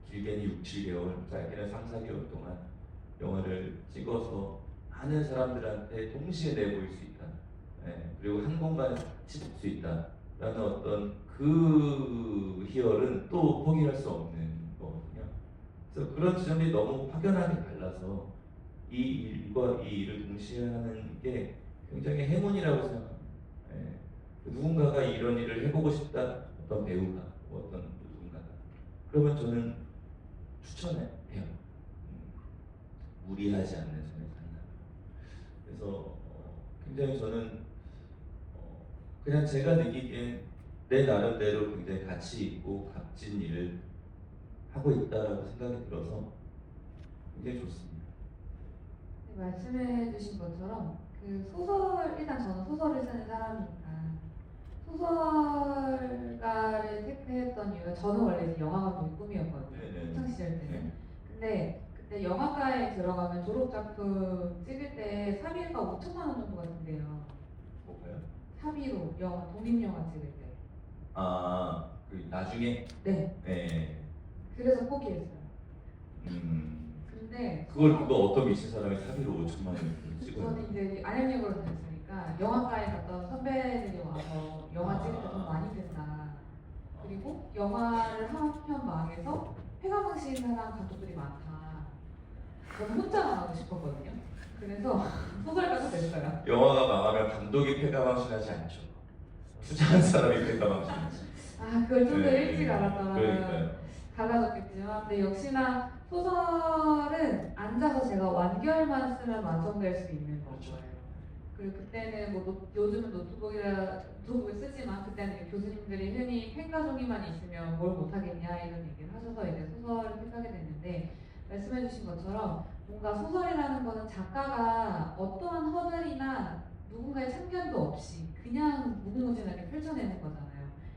길게는 6, 7개월, 짧게는 3, 4개월 동안 영화를 찍어서 많은 사람들한테 동시에 내보일 수 있다. 네. 그리고 한 공간에서 같이 볼 수 있다라는 어떤 그 희열은 또 포기할 수 없는 거거든요. 그래서 그런 지점이 너무 확연하게 달라서 이 일과 이 일을 동시에 하는 게 굉장히 행운이라고 생각합니다. 예. 누군가가 이런 일을 해보고 싶다, 어떤 배우가, 어떤 누군가가, 그러면 저는 추천해요. 무리하지 않는 선에서 한다. 그래서 굉장히 저는 그냥 제가 느끼기엔 내 나름대로 굉장히 가치 있고 값진 일을 하고 있다라고 생각이 들어서 굉장히 좋습니다. 네, 말씀해주신 것처럼 일단 저는 소설을 쓰는 사람이니까 소설가를 택했던 이유가 저는 원래 이제 영화 감독이 꿈이었거든요. 네네. 학창 시절 때는. 네. 근데 그때 영화과에 들어가면 졸업 작품 찍을 때 사비가 5천만 원 정도가 든대요. 뭐가요? 사비로 영화 독립 영화 찍을 때. 아, 그 나중에 네. 네. 그래서 포기했어요. 근데 그거 어떤 미친 사람이 사비로 5천만 원 찍어요? 저는 이제 안양역으로 다녔으니까 영화과에 갔던 선배들이 와서 영화 찍을 때 돈 많이 든다. 그리고 영화를 한 편 망해서 회가망신 사람 감독들이 많다. 저는 혼자만 하고 싶었거든요. 그래서 소설가가 됐어요. 영화가 망하면 감독이 패가망신하지 않죠. 투자한 사람이 패가망신하지. 아 그걸 좀 더 네, 일찍 알았더라면 그러니까요. 달라졌겠지만, 근데 역시나 소설은 앉아서 제가 완결만 쓰면 완성될 수 있는 그렇죠. 거예요. 그리고 그때는 뭐 요즘은 노트북을 쓰지만 그때는 교수님들이 흔히 펜과 종이만 있으면 뭘 못하겠냐 이런 얘기를 하셔서 이제 소설을 택하게 됐는데, 말씀해주신 것처럼 뭔가 소설이라는 거는 작가가 어떠한 허들이나 누군가의 참견도 없이 그냥 무궁무진하게 펼쳐내는 거잖아요.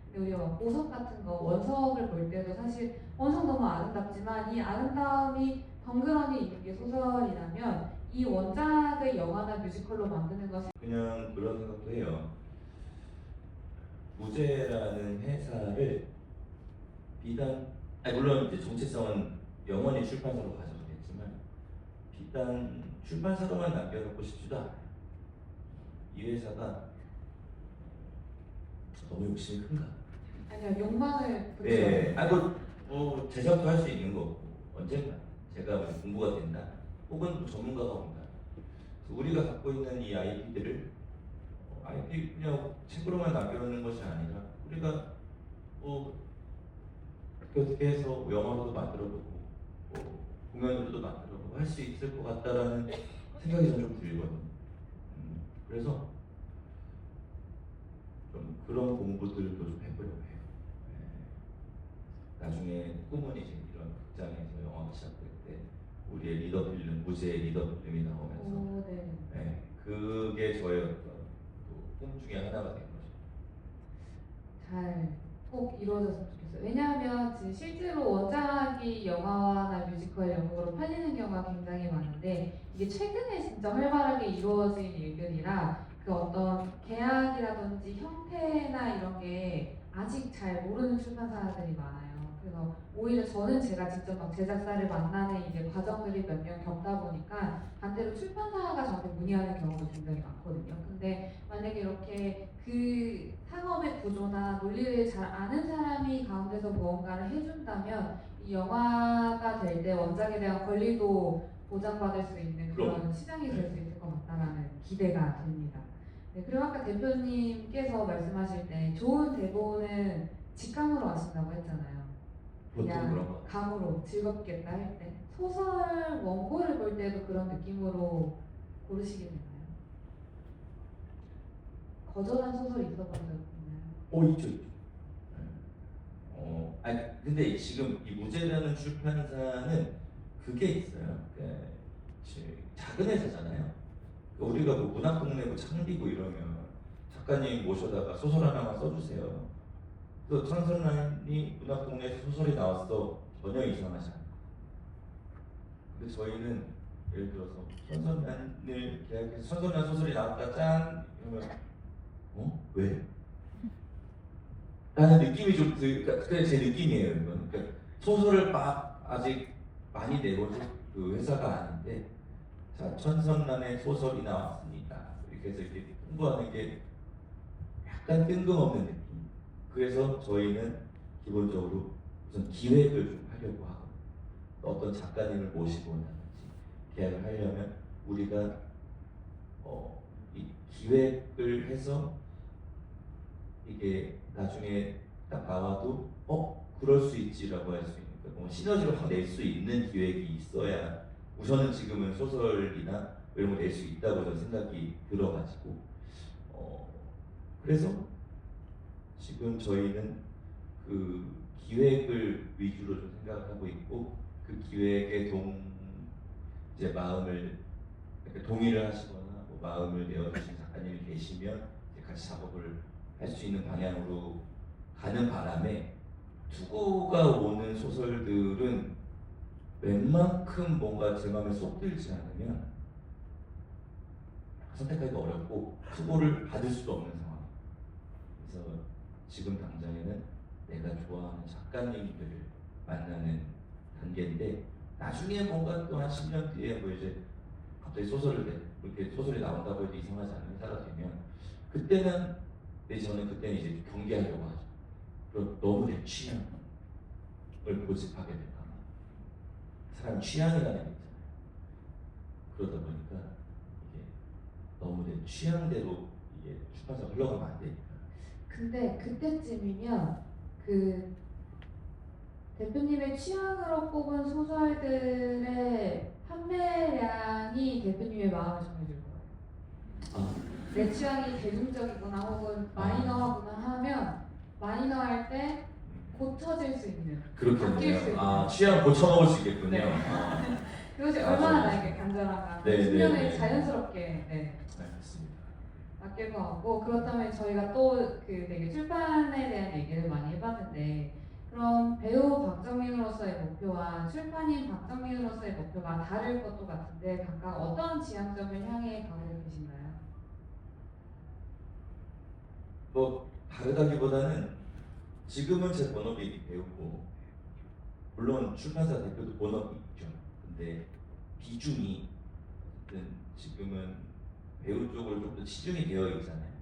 근데 우리가 막 보석 같은 거 원석을 볼 때도 사실 원석 너무 아름답지만 이 아름다움이 덩그러니 있는 게 소설이라면 이 원작의 영화나 뮤지컬로 만드는 것은 그냥 그런 생각도 해요. 무제라는 회사를 비단, 아니 물론 이제 정체성은 영원히 출판사로 가져가겠지만 비단 출판사로만 남겨놓고 싶지도 않아요. 이 회사가 너무 욕심이 큰가? 아니요 욕망을 네, 뭐 제작도 할 수 있는 거고 언젠가 제가 뭐 공부가 된다, 혹은 뭐 전문가가 온다. 그래서 우리가 갖고 있는 이 IP들을 IP 그냥 책으로만 남겨놓는 것이 아니라 우리가 뭐 어떻게 해서 영화로도 만들어보고 뭐 공연으로도 만들어보고 할 수 있을 것 같다라는 생각이 저는 좀 들거든요. 그래서 좀 그런 공부들도 좀 해보려고 해요. 나중에 꿈은 이제 이런 극장에서 영화가 시작될 때 우리의 리더 필름, 무제의 리더 필름이 나오면서 네. 그게 저의 어떤 꿈 중에 하나가 된 거죠. 잘 꼭 이루어졌으면 좋겠어요. 왜냐하면 지금 실제로 원작이 영화나 뮤지컬 연극으로 팔리는 경우가 굉장히 많은데 이게 최근에 진짜 활발하게 이루어진 일들이라 그 어떤 계약이라든지 형태나 이런 게 아직 잘 모르는 출판사들이 많아요. 그래서 오히려 저는 제가 직접 막 제작사를 만나는 이제 과정들이 몇 년 겪다 보니까 반대로 출판사가 저한테 문의하는 경우도 굉장히 많거든요. 근데 만약에 이렇게 그 상업의 구조나 논리를 잘 아는 사람이 가운데서 무언가를 해준다면 이 영화가 될 때 원작에 대한 권리도 보장받을 수 있는 그런 시장이 될 수 있을 것 같다라는 기대가 됩니다. 네, 그리고 아까 대표님께서 말씀하실 때 좋은 대본은 직감으로 하신다고 했잖아요. 보통 그런 거. 감으로 즐겁겠다 할 때. 소설 원고를 볼 때도 그런 느낌으로 고르시게 되나요? 거절한 소설이 있어본 적 있나요? 있죠. 아니 근데 지금 이 무제라는 출판사는 그게 있어요. 작은 회사잖아요. 우리가 뭐 문학동네고 창비고 이러면 작가님 모셔다가 소설 하나만 써주세요. 또 천선란이 문학동네에서 소설이 나왔어, 전혀 이상하지 않아. 근데 저희는 예를 들어서 천선란을 계약해서 천선란 소설이 나왔다 짠 이러면 왜? 라는 느낌이 좀 그게 제 느낌이에요. 이건. 그러니까 소설을 막 아직 많이 내보는 그 회사가 아닌데, 자 천선란의 소설이 나왔습니다. 이렇게 해서 이렇게 홍보하는 게 약간 뜬금없는 느낌. 그래서 저희는 기본적으로 우선 기획을 좀 하려고 하고, 어떤 작가님을 모시고 온다든지 계약을 하려면 우리가 이 기획을 해서 이게 나중에 딱 나와도 그럴 수 있지라고 할 수 있는, 뭐 시너지를 확 낼 수 있는 기획이 있어야 우선은 지금은 소설이나 이런 거 낼 수 있다고 저는 생각이 들어가지고 그래서 지금 저희는 그 기획을 위주로 좀 생각을 하고 있고, 그 기획에 이제 마음을 동의를 하시거나 뭐 마음을 내어주신 작가님이 계시면 같이 작업을 할 수 있는 방향으로 가는 바람에 투고가 오는 소설들은 웬만큼 뭔가 제 마음에 쏙 들지 않으면 선택하기가 어렵고 투고를 받을 수도 없는 상황. 그래서 지금 당장에는 내가 좋아하는 작가님들을 만나는 단계인데 나중에 뭔가 또 한 10년 뒤에 뭐 이제 갑자기 이렇게 소설이 나온다고 해도 이상하지 않은 회사가 되면 그때는 저는 그때는 이제 경계하려고 하죠. 그리고 너무 내 취향을 고집하게 될까 봐. 사람 취향이라는 게 있잖아요. 그러다 보니까 이게 너무 내 취향대로 이게 출판사가 흘러가면 안 되니까. 근데 그때쯤이면 그 대표님의 취향으로 뽑은 소설들의 판매량이 대표님의 마음을 정해줄 거예요. 아, 내 취향이 대중적이구나 혹은 마이너하구나 하면 마이너 할 때 고쳐질 수 있는, 바뀔 수 그렇겠네요. 있는. 아, 취향 고쳐먹을 수 있겠군요. 네. 아, 그것이 맞아요. 얼마나 나에게 간절한가. 네, 네, 10년을 네. 자연스럽게 알겠습니다. 바뀔 것 같고, 그렇다면 저희가 또 그 되게 출판에 대한 얘기를 많이 해봤는데, 그럼 배우 박정민으로서의 목표와 출판인 박정민으로서의 목표가 다를 것도 같은데 각각 어떤 지향점을 향해 가고 계신가요? 뭐 다르다기보다는 지금은 제 본업이 배우고 물론 출판사 대표도 본업이 있죠. 근데 비중이 어쨌든 지금은 배우 쪽으로 좀 더 치중이 되어 있잖아요.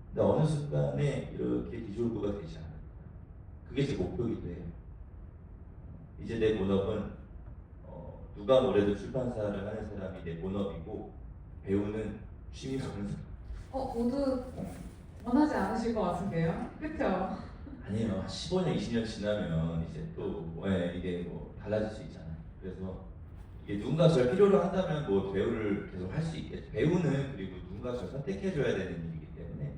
근데 어느 순간에 이렇게 디졸브가 되지 않을까. 그게 제 목표이기도 해요. 이제 내 본업은 누가 뭐래도 출판사를 하는 사람이 내 본업이고 배우는 취미로 하는 사람. 모두 원하지 않으실 것 같은데요? 그쵸? 아니에요. 한 15년, 20년 지나면 이제 또 이게 뭐 달라질 수 있잖아요. 그래서 이게 누군가 저를 필요로 한다면 뭐 배우를 계속 할 수 있겠죠. 배우는 그리고 누군가 저를 선택해줘야 되는 일이기 때문에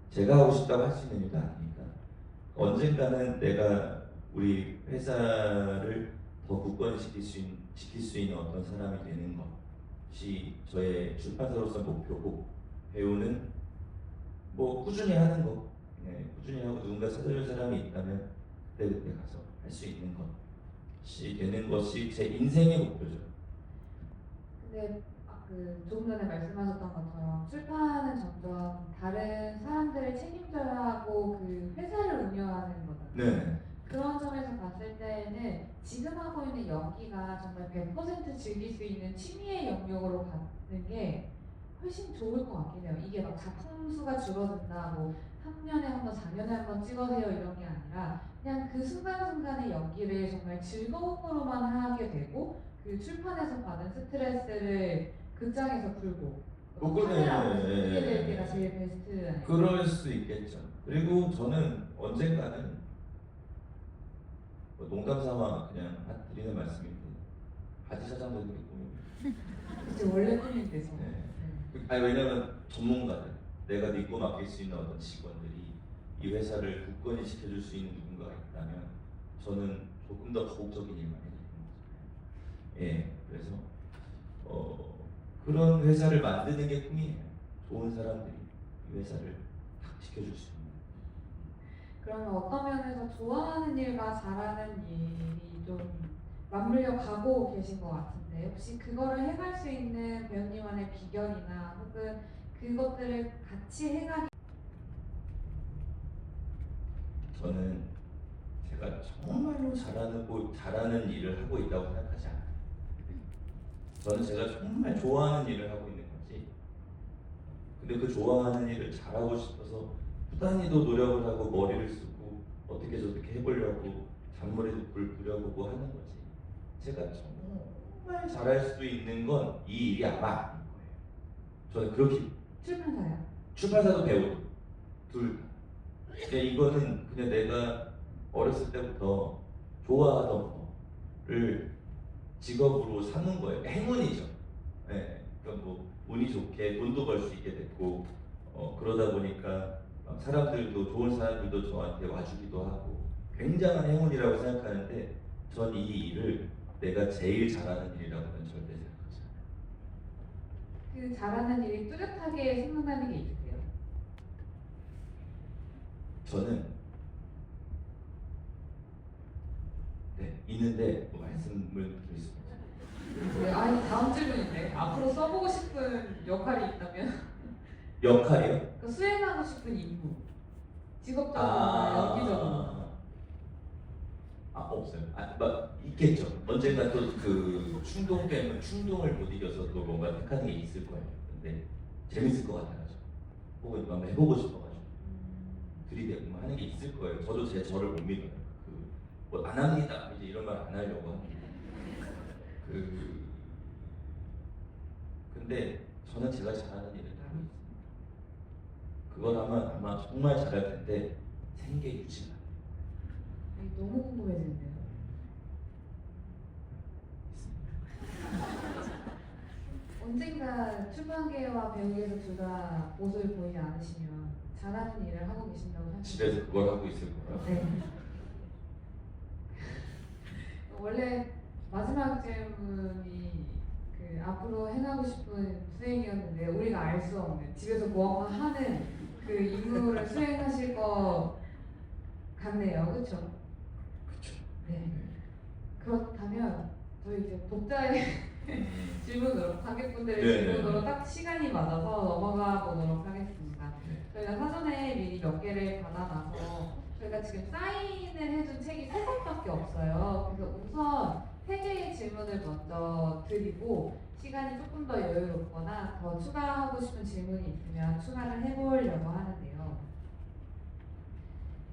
제가 하고 싶다고 할 수 있는 일도 아니니까 언젠가는 내가 우리 회사를 더 굳건히 지킬 수 있는 어떤 사람이 되는 것이 저의 출판사로서 목표고 배우는 뭐 꾸준히 하는 거, 꾸준히 하고 누군가 찾아줄 사람이 있다면 그때 가서 할 수 있는 것이 되는 것이 제 인생의 목표죠. 근데 조금 전에 말씀하셨던 것처럼 출판은 점점 다른 사람들을 책임져야 하고 그 회사를 운영하는 거잖아요. 네. 그런 점에서 봤을 때는 지금 하고 있는 연기가 정말 100% 즐길 수 있는 취미의 영역으로 가는 게 훨씬 좋을 것 같긴 해요. 이게 막 작품 수가 줄어든다, 뭐 3년에 한 번, 4년에 한 번 찍어세요 이런 게 아니라 그냥 그 순간순간의 연기를 정말 즐거움으로만 하게 되고 그 출판에서 받은 스트레스를 극장에서 풀고 뭐 그러네. 카메라 쓰게 될 때가 제일 베스트 아니에요? 그럴 수 있겠죠. 그리고 저는 언젠가는 뭐 농담 삼아 그냥 드리는 말씀인데 바지 사장도 되게 꿈입니다. 제 원래 꿈인데서. 네. 아니 왜냐면 전문가들, 내가 믿고 맡길 수 있는 어떤 직원들이 이 회사를 굳건히 지켜줄 수 있는 누군가가 있다면 저는 조금 더 거국적인 일만 해야 되는 거잖아요. 예, 그래서 그런 회사를 만드는 게 꿈이에요. 좋은 사람들이 이 회사를 딱 지켜줄 수 있는. 그러면 어떤 면에서 좋아하는 일과 잘하는 일이 좀 맞물려 가고 계신 것 같은데 혹시 그거를 해갈 수 있는 배우님만의 비결이나 혹은 그것들을 같이 해가기 저는 제가 정말로 잘하는 일을 하고 있다고 생각하지 않아요. 저는 제가 정말 좋아하는 일을 하고 있는 거지. 근데 그 좋아하는 일을 잘하고 싶어서 부단히도 노력을 하고 머리를 쓰고 어떻게 저렇게 해보려고 잔머리도 부려보고 하는 거지. 제가 정말 잘할 수 있는 건 이 일이 아마 아닌 거예요. 저는 그렇게 출판사요. 출판사도 배우도 둘 다. 그러니까 이거는 그냥 내가 어렸을 때부터 좋아하던 거를 직업으로 삼은 거예요. 행운이죠. 네. 그러니까 뭐 운이 좋게 돈도 벌 수 있게 됐고 그러다 보니까 막 사람들도 좋은 사람들도 저한테 와주기도 하고 굉장한 행운이라고 생각하는데 전 이 일을 내가 제일 잘하는 일이라고는 절대 생각하지 않아요. 그 잘하는 일이 뚜렷하게 생각나는 게 있으세요? 저는 네 있는데 뭐 말씀을 드릴 수 없어요. 네, 아니 다음 질문인데 앞으로 써보고 싶은 역할이 있다면 역할이요? 그 수행하고 싶은 임무 직업적으로나 연기적으로. 없어요. 막 있겠죠. 언젠가 또 그 충동 때문에 충동을 못 이겨서 또 뭔가 택하는 게 있을 거예요. 근데 재밌을 것 같아가지고 혹은 한번 해보고 싶어가지고 들이대고 하는 게 있을 거예요. 저도 저를 못 믿어요. 뭐 안 합니다. 이제 이런 말 안 하려고 합니다. 근데 저는 제가 잘하는 일을 하고 있습니다. 그건 아마 정말 잘할 텐데 생계 유지가 안 아니, 너무 궁금해지는데요. 언젠가 출판계와 배우계에서 둘 다 모습을 보이지 않으시면 잘하는 일을 하고 계신다고 생각해요. 집에서 그걸 하고 있을 거라. 네. 원래 마지막 질문이 그 앞으로 행하고 싶은 수행이었는데 우리가 알 수 없는 집에서 무언가 하는 그 임무를 수행하실 것 같네요, 그렇죠? 그렇죠. 네. 그렇다면 저희 이제 독자의 질문으로 관객분들의 네, 질문으로 네. 딱 시간이 맞아서 넘어가 보도록 하겠습니다. 네. 저희가 사전에 미리 몇 개를 받아놔서 저희가 지금 사인을 해준 책이 3권밖에 없어요. 그래서 우선 3개의 질문을 먼저 드리고 시간이 조금 더 여유롭거나 더 추가하고 싶은 질문이 있으면 추가를 해보려고 하는데요.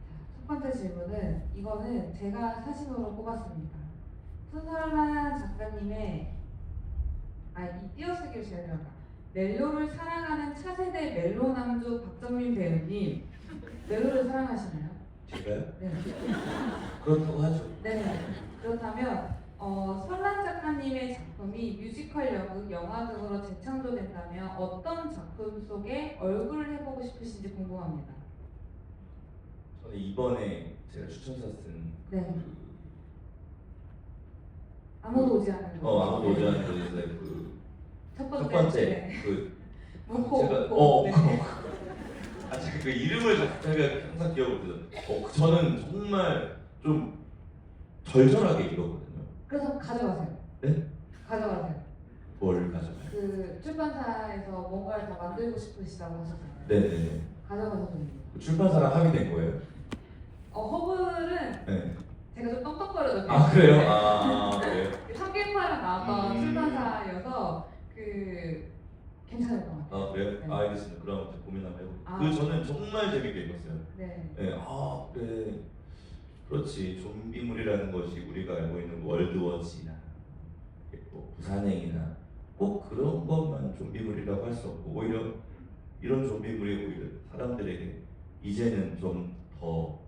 자, 첫 번째 질문은 이거는 제가 사진으로 뽑았습니다. 손설란 작가님의 이 띄어쓰기를 제가 들어가 멜로를 사랑하는 차세대 멜로 남주 박정민 배우님 멜로를 사랑하시나요? 제가요? 네. 그렇다고 하죠. 네. 그렇다면 설란 작가님의 작품이 뮤지컬, 연극, 영화 등으로 재창조된다면 어떤 작품 속에 얼굴을 해보고 싶으신지 궁금합니다. 저는 이번에 제가 추천사 쓴 네. 아무도 오지 않는 거. 아무도 오지 않는 곳에서의 첫 첫 번째. 번째 네. 제가 묵호. 네. 제가 그 이름을 제가 항상 기억을 못해서 저는 정말 좀 절절하게 읽었거든요. 그래서 가져가세요. 네? 가져가세요. 뭘 가져가요? 그 출판사에서 뭔가를 더 만들고 싶으시다고 하셨잖아요. 네네. 가져가서 드립니다. 출판사랑 합의된 거예요? 허블은 네. 제가 좀 떡떡거려도 그래요? 그래요? 청계파에 나왔던 출판사여서 괜찮을 것 같아요. 그래요? 네. 알겠습니다. 그럼 제가 고민 한번 해볼게요. 아. 저는 정말 재밌게 읽었어요. 네. 네, 그래. 그렇지. 좀비물이라는 것이 우리가 알고 있는 월드워치나 뭐 부산행이나 꼭 그런 것만 좀비물이라고 할 수 없고 오히려 이런 좀비물이 오히려 사람들에게 이제는 좀 더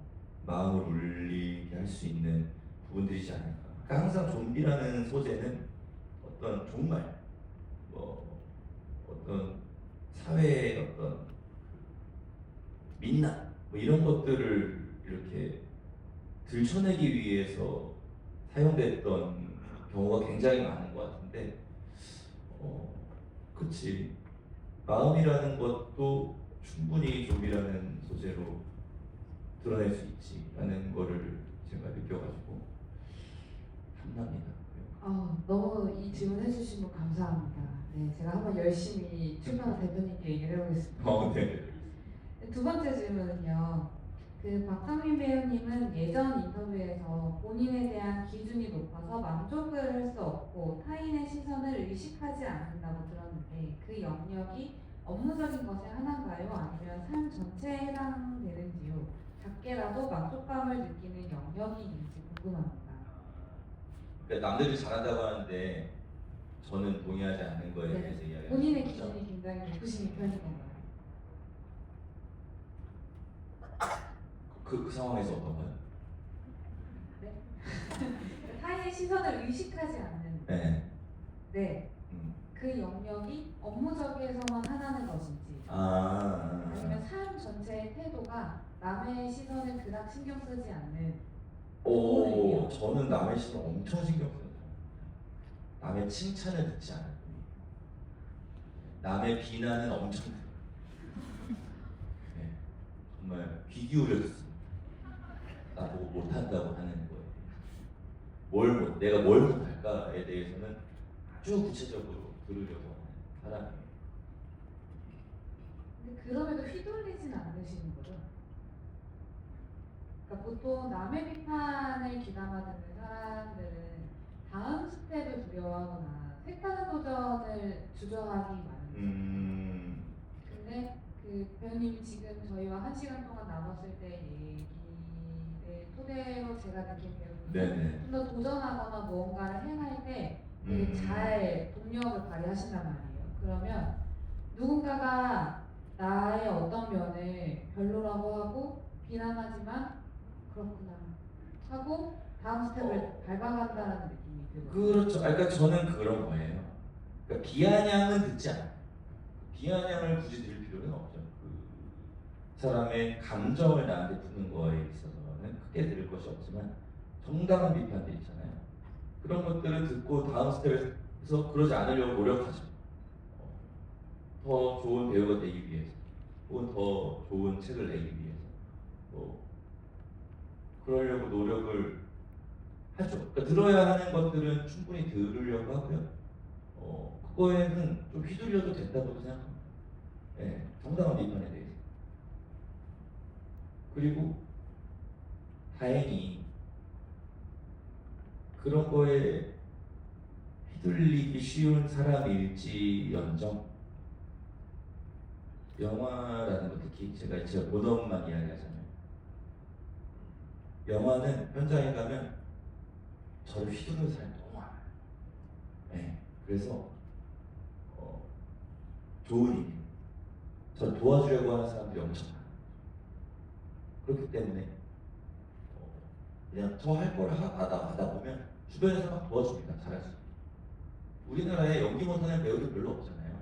마음을 울리게 할 수 있는 부분들이지 않을까. 그러니까 항상 좀비라는 소재는 어떤 정말 어떤 사회의 어떤 민낯 이런 것들을 이렇게 들춰내기 위해서 사용됐던 경우가 굉장히 많은 것 같은데, 그치. 마음이라는 것도 충분히 좀비라는 소재로 드러낼 수 있지라는 거를 제가 느껴가지고 탐납니다. 너무 이 질문 해주신 분 감사합니다. 네, 제가 한번 열심히 출판사 대표님께 얘기를 해보겠습니다. 네. 두 번째 질문은요. 박정민 배우님은 예전 인터뷰에서 본인에 대한 기준이 높아서 만족을 할 수 없고 타인의 시선을 의식하지 않는다고 들었는데 그 영역이 업무적인 것에 하나인가요? 아니면 삶 전체에 해당되는지요? 작게라도 만족감을 느끼는 영역이 있는지 궁금합니다. 그러니까 남들이 잘한다고 하는데 저는 동의하지 않는 거에 네. 대해서 이야기하는 본인의 거죠. 기준이 굉장히 높으신 편인 건가요? 그 상황에서 어떤 거요? 네. 타인의 시선을 의식하지 않는. 네. 네. 그 영역이 업무적에서만 하나는 것인지 아니면 삶 전체의 태도가 남의 시선을 그닥 신경 쓰지 않는. 저는 남의 시선 엄청 신경 써요. 남의 칭찬을 듣지 않을 뿐. 남의 비난은 엄청 들어요. 네. 정말 귀 기울여 듣습니다. 나보고 못한다고 하는 거예요. 내가 뭘 못할까에 대해서는 아주 구체적으로 들으려고 하는 사람이에요. 근데 그럼에도 휘둘리진 않으시는 거죠? 그러니까 보통 남의 비판을 귀담아 듣는 사람들은 다음 스텝을 두려워하거나 색다른 도전을 주저하기 마련이에요. 근데 그 배우님이 지금 저희와 1시간 동안 나눴을 때 얘기를 토대로 제가 느낀 배우는 네네. 좀 더 도전하거나 무언가를 행할 때 되게 잘 동력을 발휘하신단 말이에요. 그러면 누군가가 나의 어떤 면을 별로라고 하고 비난하지만 그렇구나 하고 다음 스텝을 밟아간다는 느낌이 들거든요. 그렇죠. 그러니까 저는 그런 거예요. 그러니까 비아냥은 듣지 않아요. 비아냥을 굳이 들을 필요는 없죠. 그 사람의 감정을 나한테 푸는 거에 있어서는 크게 들을 것이 없지만 정당한 비판들 있잖아요. 그런 것들을 듣고 다음 스텝에서 그러지 않으려고 노력하죠. 더 좋은 배우가 되기 위해서, 혹은 더 좋은 책을 내기 위해서, 그러려고 노력을 하죠. 그러니까 들어야 하는 것들은 충분히 들으려고 하고요. 그거에는 좀 휘둘려도 된다고 생각합니다. 네, 정당한 비판에 대해서. 그리고 다행히 그런 거에 휘둘리기 쉬운 사람일지언정 영화라는 거 특히 제가 본업만 이야기하잖아요. 영화는 현장에 가면 저를 휘두르는 사람이 너무 많아요. 네, 그래서 좋은 의미, 저를 도와주려고 하는 사람들이 엄청 많아요. 그렇기 때문에 그냥 저 할 걸 하다 보면 주변에서 막 도와줍니다. 잘할 수 있게. 우리나라에 연기 못하는 배우들 별로 없잖아요.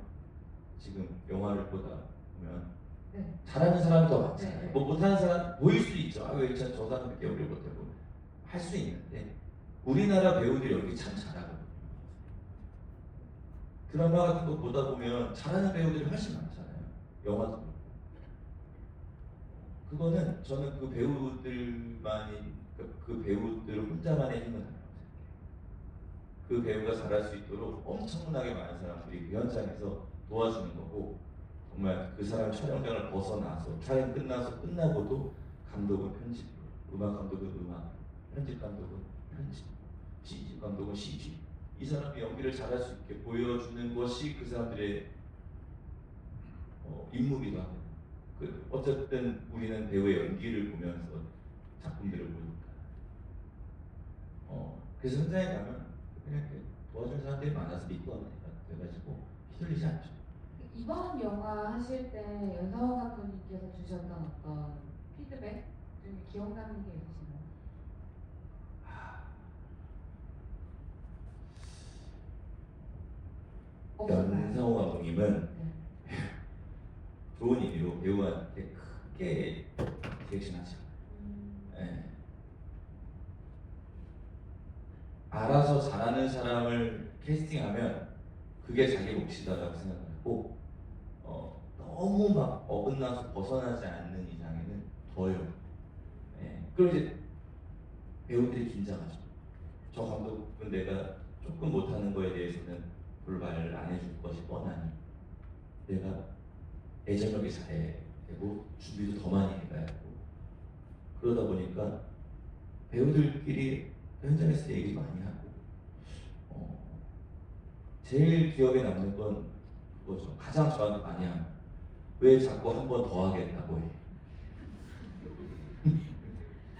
지금 영화를 보다 보면 네. 잘하는 사람이 더 많잖아요. 네. 뭐 못하는 사람 보일 수도 있죠. 왜저 사람밖에 연기를 못하고 할 수 있는데 우리나라 배우들이 연기 참 잘하거든요. 드라마 같은 거 보다 보면 잘하는 배우들이 훨씬 많잖아요. 영화도 그렇고. 그거는 저는 그 배우들만이 그 배우들 혼자만의 힘은 아니라고 생각해요. 그 배우가 잘할 수 있도록 엄청나게 많은 사람들이 그 현장에서 도와주는 거고, 정말 그 사람 촬영장을 벗어나서 촬영 끝나고도 감독은 편집, 음악 감독은 음악, 편집 감독은 편집, CG 감독은 CG. 이 사람이 연기를 잘할 수 있게 보여주는 것이 그 사람들의 임무기도 합니다. 어쨌든 우리는 배우의 연기를 보면서 작품들을 보니까. 그래서 현장에 가면 그냥 이렇게 도와주는 사람들이 많아서 믿고 하면 돼가지고 휘둘리지 않죠. 이번 영화 하실 때 연상호 감독님께서 주셨던 어떤 피드백 중에 기억나는 게 있으신가요? 없었나요? 연상호 감독님은 네. 좋은 의미로 배우한테 크게 디렉션하죠. 네. 알아서 잘하는 사람을 캐스팅하면 그게 자기 몫이다라고 생각하고 너무 막 어긋나서 벗어나지 않는 이상에는 더요. 네. 그리고 이제 배우들이 긴장하죠. 저 감독은 내가 조금 못하는 거에 대해서는 별로 말을 안 해줄 것이 뻔하니 내가 애정력이 잘해야 되고 준비도 더 많이 해가야 하고, 그러다 보니까 배우들끼리 현장에서 얘기 많이 하고 제일 기억에 남는 건 그거죠. 가장 저한테 많이 하면 왜 자꾸 한 번 더 하겠다고 해.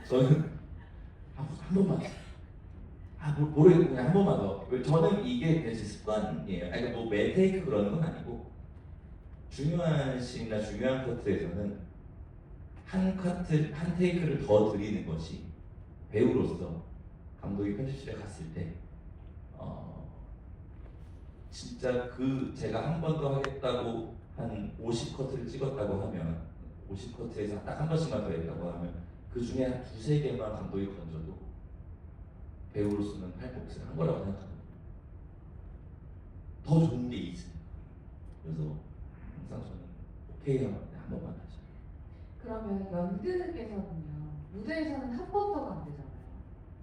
저는 한 번만 모르겠고 그냥 한 번만 더. 저는 이게 제 습관이에요. 아니 뭐 매테이크 그러는 건 아니고 중요한 씬이나 중요한 커트에서는 한 테이크를 더 드리는 것이 배우로서 감독이 편집실에 갔을 때 진짜 제가 한 번 더 하겠다고 한 50커트를 찍었다고 하면 50커트에서 딱 한 번씩만 더 했다고 하면 그 중에 한 두세 개만 감독이 건져도 배우로서는 할 몫을 한 거라고 생각합니다. 더 좋은 게 있으니까. 그래서 항상 저는 오케이 하면 한 번만 하죠. 그러면 연극에서는요, 무대에서는 한 번 더가 안 되잖아요.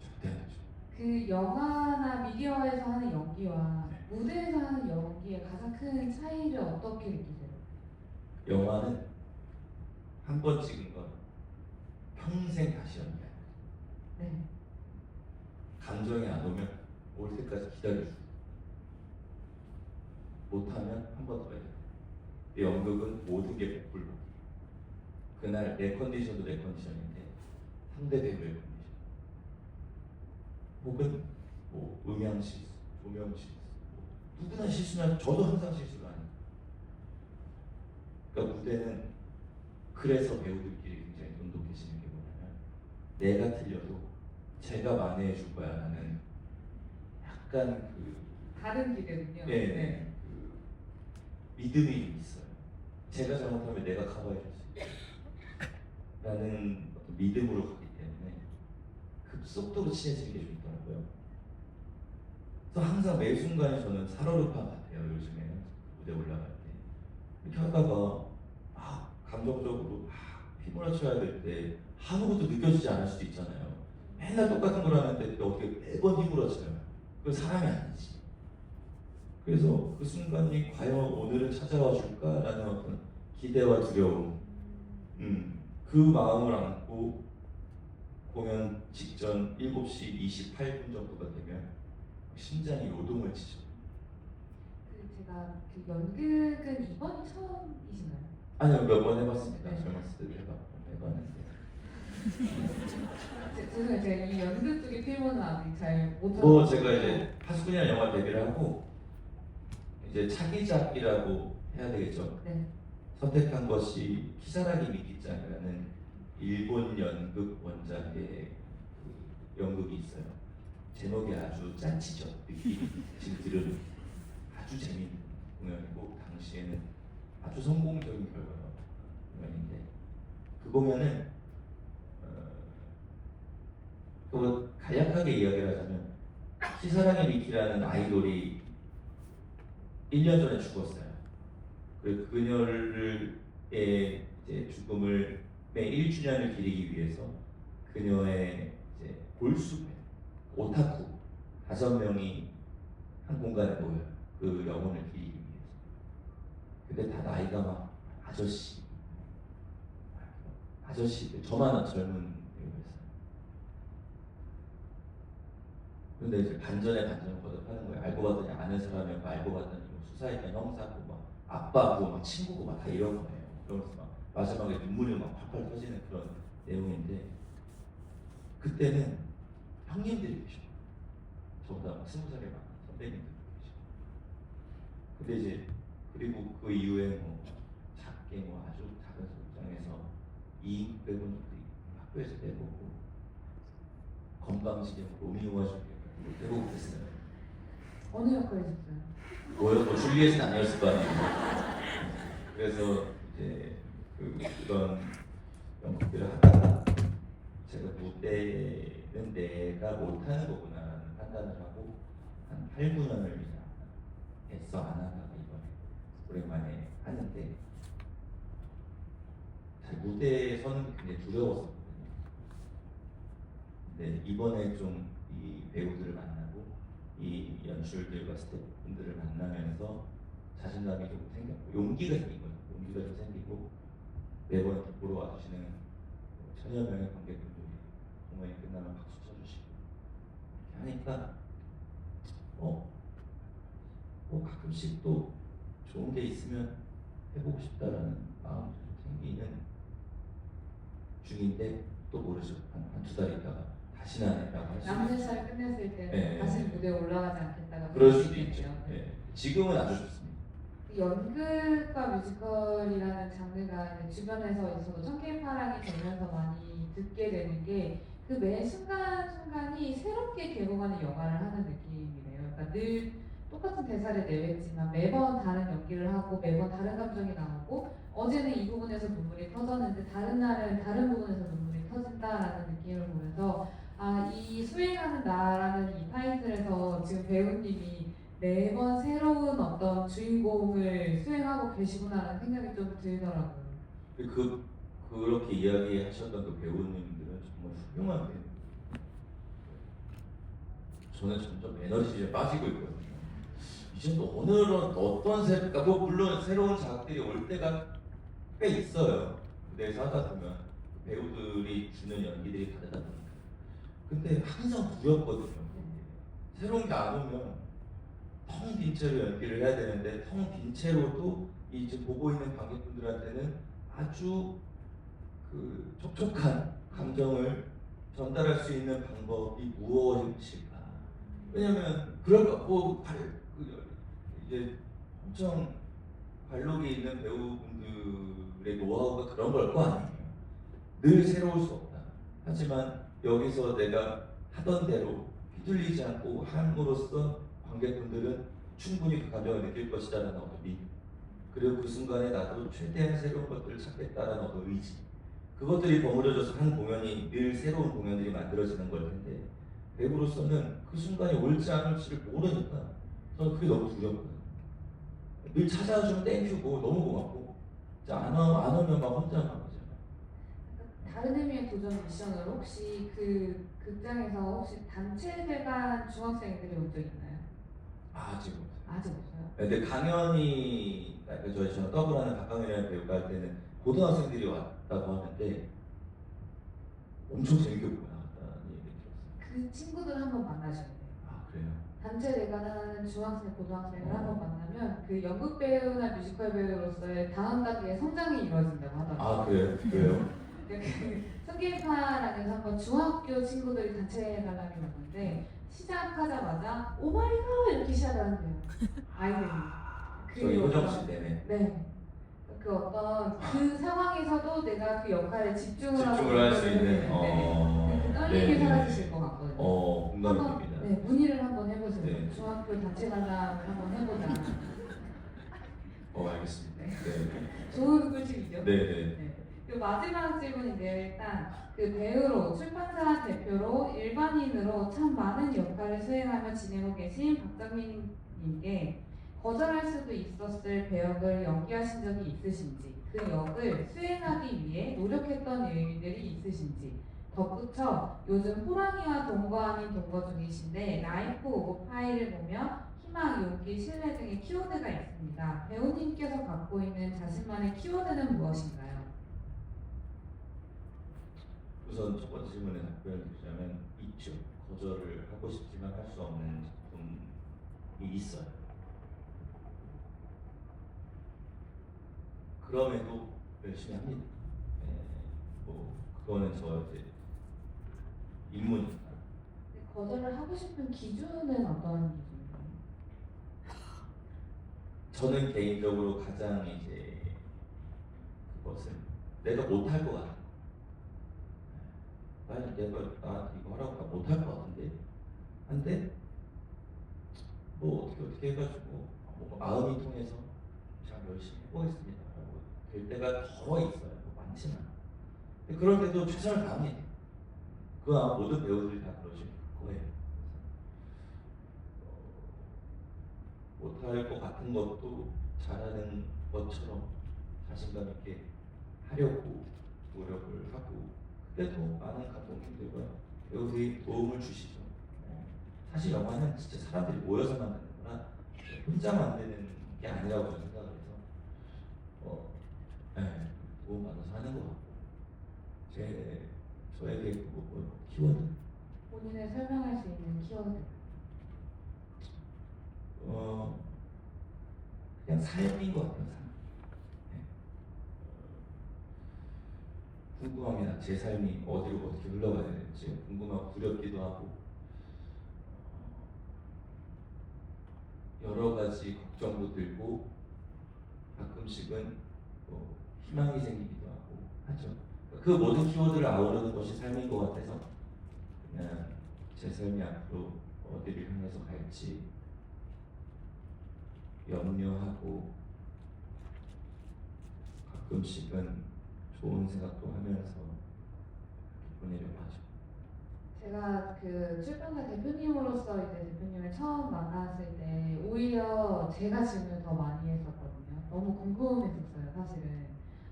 절대 안 되죠. 그 영화나 미디어에서 하는 연기와 무대에서 하는 연기의 가장 큰 차이를 어떻게 느끼세요? 영화는 한 번 찍은 건 평생 다시 연기해요. 네. 감정이 안 오면 올 때까지 기다려주고 못하면 한 번 더 해야 돼요. 연극은 모든 게 100%. 그날 내 컨디션도 내 컨디션인데 상대 배우의 컨디션 혹은 뭐 음향 실수, 조명 실수 뭐 누구나 실수는 저도 항상 실수를 하니까 그러니까 무대는 그래서 배우들끼리 굉장히 돈독해지는 게 뭐냐면 내가 틀려도 제가 만회해 줄 거야 라는 약간 다른 기대군요. 네. 그 믿음이 있어요. 제가 잘못하면 내가 커버해 줄 수 있다 라는 어떤 믿음으로 가기 때문에 급속도로 친해지는 게 좀 있더라고요. 그래서 항상 매 순간에 저는 살얼음판 같아요. 요즘에 무대 올라갈 때 이렇게 하다가 감정적으로 휘몰아쳐야 될 때 아무것도 느껴지지 않을 수도 있잖아요. 맨날 똑같은 걸 하는데 어떻게 매번 휘몰아쳐요. 그건 사람이 아니지. 그래서 그 순간이 과연 오늘은 찾아와 줄까라는 어떤 기대와 두려움, 그 마음을 안고 공연 직전 7시 28분 정도가 되면 심장이 요동을 치죠. 제가 그 연극은 이번이 처음이신가요? 아니요, 몇 번 해봤습니다. 네. 젊었을 때 해봤는데. 죄송해요. 제가 이 연극 쪽의 필모는 아직 잘 못하고. 뭐 제가 이제 파수꾼이라는 영화 데뷔를 하고 이제 차기작이라고 해야 되겠죠. 네. 선택한 것이 키사라기 미키짱이라는 일본 연극 원작의 그 연극이 있어요. 제목이 아주 짠치죠. 느낌이 지금 들으면 아주 재밌는 공연이고 당시에는 아주 성공적인 공연인데 그 공연은 또 간략하게 이야기를 하자면 키사라기 미키라는 아이돌이 1년 전에 죽었어요. 그 그녀의 이제 죽음을 매 1주년을 기리기 위해서 그녀의 이제 골수배 오타쿠 5명이 한 공간에 모여요. 그 영혼을 기리기 위해서. 근데 다 나이가 막 아저씨 저만 젊은 배우였어요. 근데 이제 반전에 반전을 거듭하는 거예요. 알고 봤더니 아는 사람이었고 알고 봤더니 뭐 수사했던 형사고 막 아빠고 막 친구고 막 다 이런 거예요. 그러면서 막 마지막에 눈물이 막 펄펄 터지는 그런 내용인데 그때는 형님들이 계셔. 저보다 막 20살이 많은 선배님들 계시고. 근데 이제 그리고 그 이후에 뭐 작게 뭐 아주 작은 소장에서 2인 빼고는 학교에서 내보고 건방지게 로미오와 줄리엣 내보고 그랬어요. 어느 역할이셨어요? 뭐 줄리엣은 아니었을 거 아니에요. 그래서 이제 그런 연극들을 하다가 제가 무대는 내가 못하는 거구나라는 판단을 하고 한 8, 9년을 그냥 애써 안 하다가 이번에 오랜만에 하는데 잘 무대에 서는 게 굉장히 두려웠었거든요. 근데 이번에 좀 이 배우들을 만나고 이 연출들과 스태프분들을 만나면서 자신감이 좀 생겼고 용기가 생긴 거죠. 용기가 좀 생기고 매번 보러 와주시는 1000여 명의 관객분들이 공연이 끝나면 박수 쳐주시고 이렇게 하니까 가끔씩 또 좋은 게 있으면 해보고 싶다라는 마음이 좀 생기는 중인데 또 모르죠. 한 2달 있다가 다시는 안 했다고 할 수 있어요. 남들살 끝냈을 때 네. 다시 무대에 올라가지 않겠다가 그럴 그럴 수도 있죠. 있겠네요. 네. 지금은 아주 좋습니다. 연극과 뮤지컬이라는 장르가 이제 주변에서 저도 청계파랑이 되면서 많이 듣게 되는 게 그 매 순간순간이 새롭게 개봉하는 영화를 하는 느낌이네요. 그러니까 늘 똑같은 대사를 내뱉지만 매번 다른 연기를 하고 매번 다른 감정이 나오고 어제는 이 부분에서 눈물이 터졌는데 다른 날은 다른 부분에서 눈물이 터진다라는 느낌을 보면서 이 수행하는 나라는 이 타이틀에서 지금 배우님이 매번 새로운 어떤 주인공을 수행하고 계시구나라는 생각이 좀 들더라고요. 그 그렇게 이야기하셨던 그 배우님들은 정말 훌륭한데 저는 점점 에너지에 빠지고 있거든요. 이제 또 오늘은 어떤 그러니까 뭐 물론 새로운 작들이 올 때가 꽤 있어요. 무대에서 하다 보면 배우들이 주는 연기들이 다르다 보니까. 근데 항상 두렵거든요. 새로운 게 안 오면 텅 빈 채로 연기를 해야 되는데 텅 빈 채로도 이제 보고 있는 관객분들한테는 아주 그 촉촉한 감정을 전달할 수 있는 방법이 무엇일까? 왜냐면 그럴 이제 엄청 관록이 있는 배우분들의 노하우가 그런 걸 거 아니에요. 늘 새로울 수 없다. 하지만 여기서 내가 하던 대로 휘둘리지 않고 함으로써 관객분들은 충분히 그 감정을 느낄 것이라는 어떤 믿음, 그리고 그 순간에 나도 최대한 새로운 것들을 찾겠다라는 어떤 의지, 그것들이 버무려져서 한 공연이 늘 새로운 공연들이 만들어지는 걸 텐데 배우로서는 그 순간이 올지 안 올지를 모르니까 저는 그게 너무 두렵거든요. 늘 찾아주면 땡큐고 너무 고맙고 안 오면 막 혼자 막 그러잖아요. 다른 의미의 도전 미션으로 혹시 그 극장에서 혹시 단체 대관 중학생들이 온 적 있나요? 아직 없어요. 아직 없어요. 근데 강연이 그러니까 저는 더블하는 박강현이라는 배우가 할 때는 고등학생들이 왔다고 하는데 엄청 재밌게 보고 나왔다는 얘기 들었어요. 그 친구들 한번 만나셔야 돼요. 아 그래요? 단체 대관하는 중학생, 고등학생을 한번 만나면 그 연극 배우나 뮤지컬 배우로서의 다음 단계의 성장이 이루어진다고 하더라고요. 아 그래요? 그래요? 성길파랑에서 한번 중학교 친구들이 단체 관람이 왔는데 시작하자마자 오마이갓 이렇게 시작하는데요. 아이들이. 저희 호정 씨 때문에 네. 그 어떤 그 상황에서도 내가 그 역할에 집중을 할 수 있는 그 떨림이 네. 사라지실 것 같거든요. 공감됩니다. 네, 문의를 한번 해보세요. 네. 중학교 단체 관람을 한번 해보자. 알겠습니다. 네. 좋은 꿀팁이죠. 네. 그 마지막 질문인데요. 일단 그 배우로 출판사 대표로 일반인으로 참 많은 역할을 수행하며 지내고 계신 박정민님께 거절할 수도 있었을 배역을 연기하신 적이 있으신지, 그 역을 수행하기 위해 노력했던 이유들이 있으신지, 덧붙여 요즘 호랑이와 동거 아닌 동거 중이신데 라이프 오브 파이를 보며 희망, 용기, 신뢰 등의 키워드가 있습니다. 배우님께서 갖고 있는 자신만의 키워드는 무엇인가요? 우선 첫 번째 질문에 답변을 드리자면 있죠. 거절을 하고 싶지만 할 수 없는 작품이 있어요. 그럼에도 열심히 합니다. 그거는 저 이제 임무니까. 거절을 하고 싶은 기준은 어떤 기준인가요? 저는 개인적으로 가장 이제 그것은 내가 못할 것 같아. 내가 나한테 이거 하라고 못할 것 같은데, 한데 뭐 어떻게 해가지고 마음이 통해서 잘 열심히 해보겠습니다. 라고 될 때가 더 있어요. 많지만. 그럴 때도 최선을 다합니다. 그거 아마 모든 배우들이 다 그러실 거예요. 못할 것 같은 것도 잘하는 것처럼 자신감 있게 하려고 노력을 하고, 그때도 많은 감독님들과 배우들이 도움을 주시죠. 사실 영화는 진짜 사람들이 모여서 만드는 거라 혼자 만드는 게 아니라고 저는 생각을 해서 도움 받아서 하는 것 같고, 저에게 그 키워드 본인을 설명할 수 있는 키워드. 그냥 삶인 것 같아요. 삶. 궁금합니다. 제 삶이 어디로 어떻게 흘러가야 될지 궁금하고 두렵기도 하고 여러 가지 걱정도 들고 가끔씩은 희망이 생기기도 하고 하죠. 그 모든 키워드를 아우르는 것이 삶인 것 같아서 그냥 제 삶이 앞으로 어디를 향해서 갈지 염려하고 가끔씩은 좋은 생각도 하면서 보내려고 하죠. 제가 그 출판사 대표님으로서 이제 대표님을 처음 만났을 때 오히려 제가 질문을 더 많이 했었거든요. 너무 궁금했었어요, 사실은.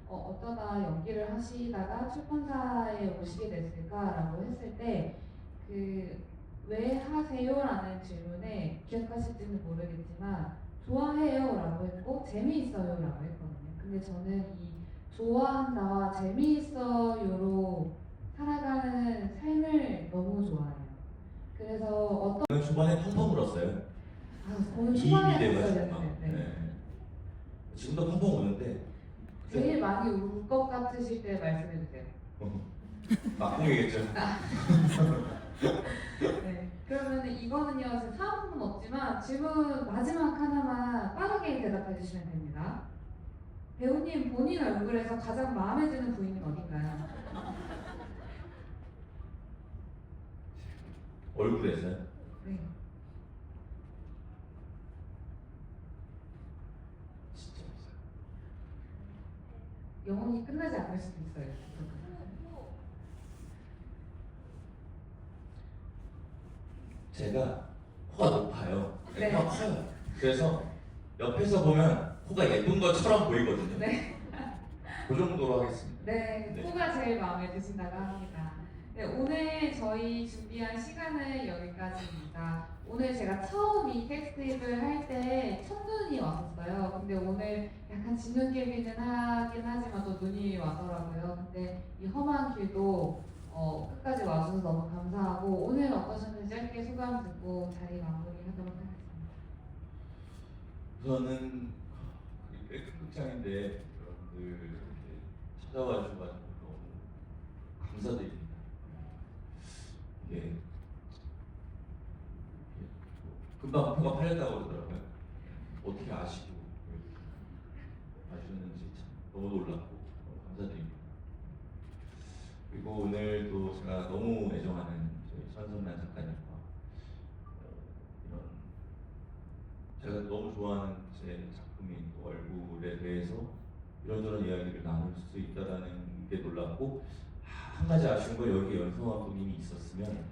어쩌다 연기를 하시다가 출판사에 오시게 됐을까라고 했을 때 그 왜 하세요라는 질문에 기억하실지는 모르겠지만 좋아해요라고 했고 재미있어요라고 했거든요. 근데 저는 이 좋아한다, 재미있어요로 살아가는 삶을 너무 좋아해요. 그래서 오늘 초반에 펑펑 울었어요. 오늘 이입이 초반에 돼가지고 했어요. 막. 네. 네. 지금도 펑펑 우는데 제일 많이 울 것 같으실 때 말씀해 주세요. 막공이겠죠. 네. 그러면 이거는요, 제 다음 부분 없지만 질문 마지막 하나만 빠르게 대답해 주시면 됩니다. 배우님 본인 얼굴에서 가장 마음에 드는 부위는 어딘가요? 얼굴에서요? 네. 진짜 없어요. 영혼이 끝나지 않을 수도 있어요. 제가 코가 높아요. 네. 코가 커요. 그래서 옆에서 보면 코가 예쁜 것처럼 보이거든요. 네. 그 정도로 하겠습니다. 네, 네. 코가 제일 마음에 드신다고 합니다. 네, 오늘 저희 준비한 시간은 여기까지입니다. 오늘 제가 처음 이 텍스트입을 할 때 첫눈이 왔었어요. 근데 오늘 약간 진눈길기는 하긴 하지만 또 눈이 와더라고요. 근데 이 험한 길도 끝까지 와주셔서 너무 감사하고 오늘 어떠셨는지 짧게 소감 듣고 자리 마무리하도록 하겠습니다. 우선은 꽤 큰 극장인데 여러분들 이렇게 찾아와 주셔가지고 너무 감사드립니다. 이게 금방 표가 팔렸다고 그러더라고요. 어떻게 아시고 아셨는지 참 너무 놀랍고 너무 감사드립니다. 그리고 오늘 또 제가 너무 애정하는 저희 천선란 작가님과 이런 제가 너무 좋아하는 제 작품인 또 얼굴에 대해서 이런저런 이야기를 나눌 수 있다는 게 놀랍고 한 가지 아쉬운 건 여기 연성화 분님이 있었으면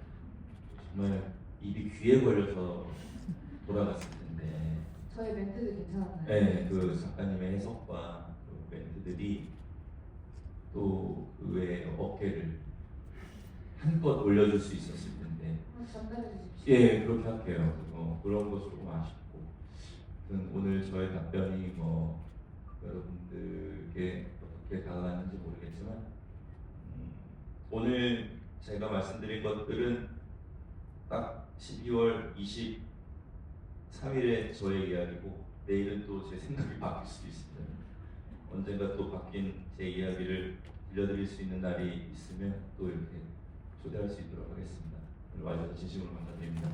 정말 입이 귀에 걸려서 돌아갔을 텐데 저희 멘트도 괜찮았나요? 네, 그 작가님의 해석과 그 멘트들이 또 그의 어깨를 한껏 올려줄 수 있었을 텐데 전달해 주십시오. 예 그렇게 할게요. 그런 것이 조금 아쉽고 오늘 저의 답변이 뭐 여러분들께 어떻게 다가가는지 모르겠지만 오늘 제가 말씀드린 것들은 딱 12월 23일에 저의 이야기고 내일은 또 제 생각이 바뀔 수도 있습니다. 언젠가 또 바뀐 제 이야기를 들려드릴 수 있는 날이 있으면 또 이렇게 초대할 수 있도록 하겠습니다. 오늘 와주셔서 진심으로 감사드립니다.